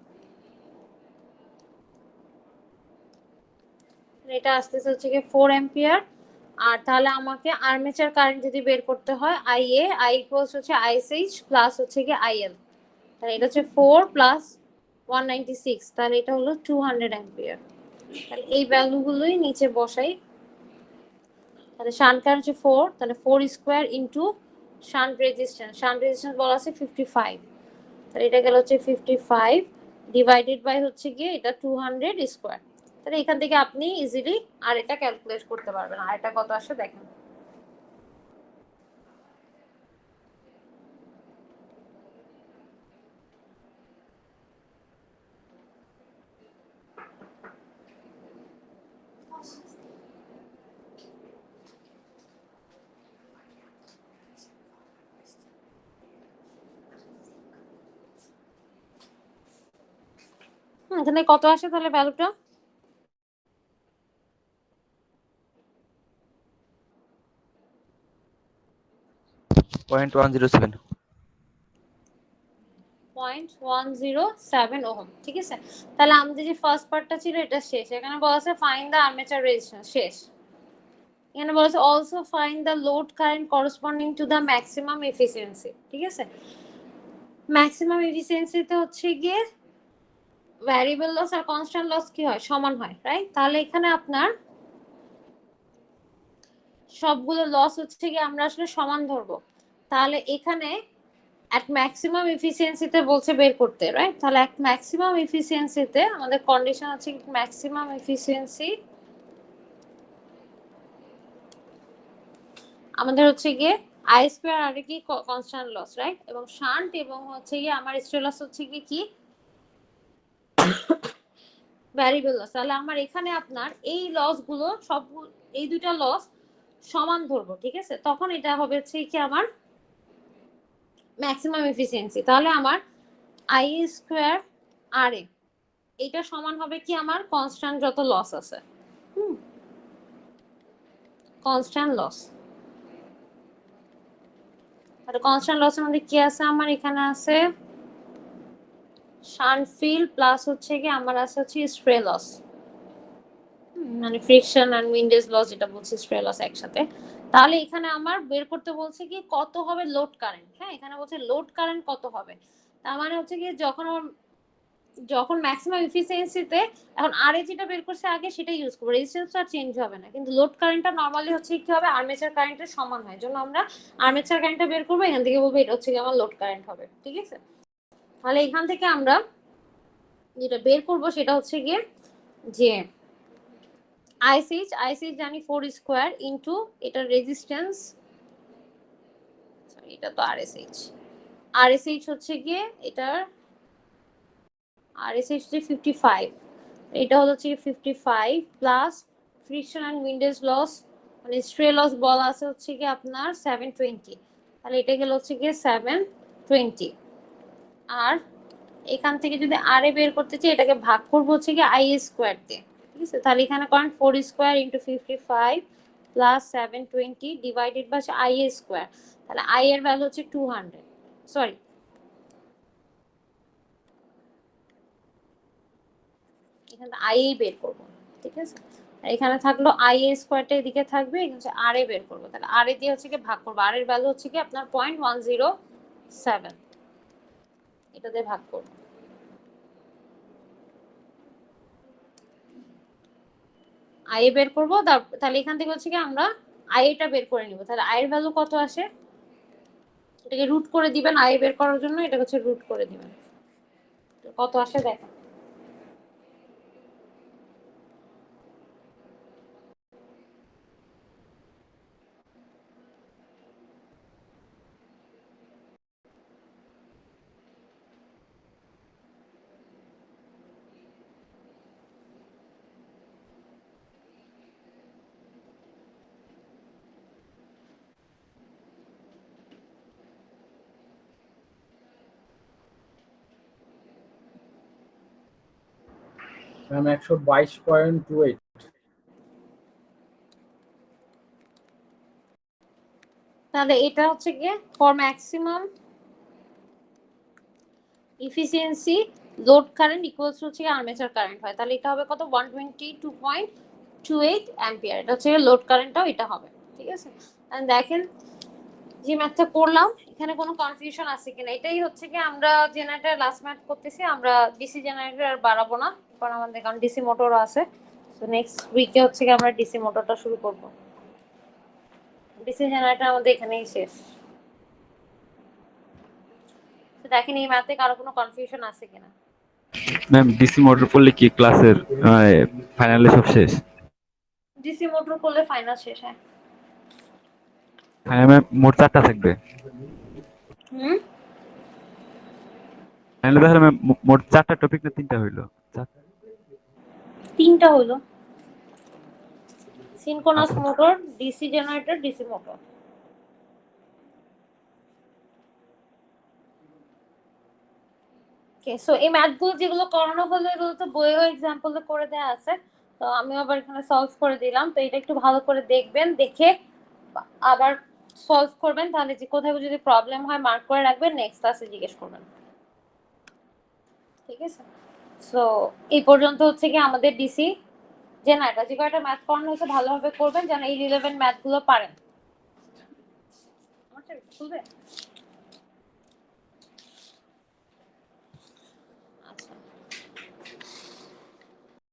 এটা আসতেছে হচ্ছে কি 4 অ্যাম্পিয়ার। আর তাহলে আমাকে আর্মেচার কারেন্ট যদি বের করতে হয় আইএ আই ইকুয়ালস হচ্ছে আইএসএইচ প্লাস হচ্ছে কি আইএল, তাহলে এটা হচ্ছে 4 প্লাস 196, তাহলে এটা হলো 200 অ্যাম্পিয়ার। তাহলে এই ভ্যালুগুলোই নিচে বসাই, তাহলে শান্ট কারেন্ট হচ্ছে 4, তাহলে 4 স্কোয়ার ইন্টু শান্ট রেজিস্ট্যান্স বলা আছে 55, তাহলে এটা গেল হচ্ছে 55 ডিভাইডেড বাই হচ্ছে গিয়ে এটা 200 স্কোয়ার। তাহলে এখান থেকে আপনি ইজিলি আর এটা ক্যালকুলেট করতে পারবেন, আর এটা কত আসে দেখেন। এখানে কত আসে তাহলে ভ্যালুটা? পয়েন্ট 107। 0.107 ওহম। ঠিক আছে, তাহলে আমাদের যে ফার্স্ট পার্টটা ছিল এটা শেষ। এখানে বলা আছে ফাইন্ড দ্য আর্মেচার রেজিস্ট্যান্স, শেষ। এখানে বলা আছে also find the load current corresponding to the maximum efficiency. ঠিক আছে, ম্যাক্সিমাম এফিসিয়েন্সিতে হচ্ছে গিয়ে ভ্যারিয়েবল লস আর কনস্ট্যান্ট লস কি হয়, সমান হয়, রাইট? তাহলে এখানে আপনার সবগুলো লস হচ্ছে গিয়ে আমরা আসলে সমান ধরবো। তাহলে এখানে at maximum efficiency-তে বলছে বের করতে, রাইট? তাহলে at maximum efficiency-তে আমাদের কন্ডিশন হচ্ছে maximum efficiency আমাদের হচ্ছে গিয়ে আই স্কয়ার আর কি কনস্ট্যান্ট লস, রাইট? এবং শান্ট এবং হচ্ছে গিয়ে আমার স্ট্রেলাস হচ্ছে কি ভ্যারিয়েবল লস। তাহলে আমার এখানে আপনার এই লস গুলো সব, এই দুইটা লস সমান ধরবো, ঠিক আছে? তখন এটা হবে হচ্ছে কি আমার ম্যাক্সিমাম এফিসিয়েন্সি। তাহলে আমার আই স্কয়ার আর এ এটা সমান হবে কি আমার কনস্ট্যান্ট যত লস আছে, কনস্ট্যান্ট লস। আর কনস্ট্যান্ট লসের মধ্যে কি আছে আমার? এখানে আছে শান্ট ফিল্ড প্লাস হচ্ছে কি আমার আছে হচ্ছে স্প্রে লস, মানে ফ্রিকশন এন্ড উইন্ডেজ লস যেটা বলছি, স্প্রে লস একসাথে। তাহলে এখানে আমার বের করতে বলছে কি কত হবে লোড কারেন্ট। হ্যাঁ, এখানে বলছে লোড কারেন্ট কত হবে। তার মানে হচ্ছে কি যখন ম্যাক্সিমাম এফিসিয়েন্সিতে এখন আর যেটা বের করছে আগে সেটা ইউজ করবো, রেজিস্ট্যান্স আর চেঞ্জ হবে না। কিন্তু লোড কারেন্টটা নরমালি হচ্ছে কি হবে, আর্মেচার কারেন্টের সমান হয়, জন্য আমরা আর্মেচার কারেন্টটা বের করবো। এখান থেকে বলবো এটা হচ্ছে কি আমার লোড কারেন্ট হবে, ঠিক আছে? তাহলে এখান থেকে আমরা যেটা বের করবো সেটা হচ্ছে গিয়ে যে আইসিএইচ জানি 4 স্কয়ার ইনটু এটার রেজিস্ট্যান্স, এটা তো আরএসএইচ হচ্ছে গিয়ে এটার আরএসএইচ যে 55, এটা হচ্ছে 55 plus friction and windage loss মানে স্ট্রে লস বলা আছে হচ্ছে কি আপনার 720। তাহলে এটা গেল হচ্ছে কি 720। আর এখান থেকে যদি আর এ বের করতে চাই এটাকে ভাগ করব হচ্ছে কি আই স্কয়ার দিয়ে, ঠিক আছে? তাহলে এখানে করেন 4 square into 55 plus 720 divided by I square. তাহলে আই এর ভ্যালু হচ্ছে 200, সরি এখানে আই বের করব, ঠিক আছে? আর এখানে থাকলো আই এ স্কয়ারটা এদিকে থাকবে, এখানে হচ্ছে আর এ বের করব। তাহলে আর এ দিয়ে হচ্ছে কি ভাগ করব, আর এর ভ্যালু হচ্ছে কি আপনার 0.107, এটা দিয়ে ভাগ করব। আই বের করব, তাহলে এখান থেকে হচ্ছে কি আমরা আই এটা বের করে নিব। তাহলে আই এর ভ্যালু কত আসে, এটাকে রুট করে দিবেন। আই বের করার জন্য এটা হচ্ছে রুট করে দিবেন, কত আসে দেখেন। ম্যাম 122.28। তাহলে এটা হচ্ছে গিয়ে for maximum efficiency load current equals হচ্ছে আর্মেচার কারেন্ট হয়। তাহলে এটা হবে কত, 122.28 অ্যাম্পিয়ার। এটা হচ্ছে লোড কারেন্টটাও এটা হবে, ঠিক আছে? দেখেন যে ম্যাথটা করলাম এখানে কোনো কনফিউশন আছে কিনা। এটাই হচ্ছে কি আমরা জেনারেটর লাস্ট ম্যাথ করতেছি, আমরা ডিসি জেনারেটর আর বাড়াবো না, কারণ আমাদের কারণ ডিসি মোটরও আছে। তো নেক্সট উইকে হচ্ছে কি আমরা ডিসি মোটরটা শুরু করব। ডিসি জেনারেটর আমাদের এখানেই শেষ। তো দেখেন এই ম্যাথে কারো কোনো কনফিউশন আছে কিনা। ম্যাম ডিসি মোটর পড়লে কি ক্লাসের ফাইনালে সব শেষ? ডিসি মোটর করলে ফাইনাল শেষ, হ্যাঁ। হ্যাঁ ম্যাম, মোট 4টা থাকবে হুম, ফাইনালে। তাহলে ম্যাম মোট 4টা টপিক না 3টা হইলো? 3টা হলো সিনক্রোনাস আচ্ছা motor, DC generator, DC motor. Okay, so এই ম্যাথগুলো যেগুলো করানো হলো এগুলো তো বইয়েও এক্সাম্পলে করে দেওয়া আছে, তো আমিও আবার এখানে সলভ করে দিলাম। তো এটা একটু ভালো করে দেখবেন, দেখে আবার সলভ করবেন, তাহলে যে কোথাও যদি প্রবলেম হয় মার্ক করে রাখবেন, নেক্সট ক্লাসে জিজ্ঞেস করবেন। ঠিক আছে, সো এই পর্যন্ত হচ্ছে কি আমাদের ডিসি যে না, এটা যে কয়টা ম্যাথ করানো হয়েছে ভালোভাবে করবেন যেন এই রিলেভেন্ট ম্যাথগুলো পারেন। আমার খুলবে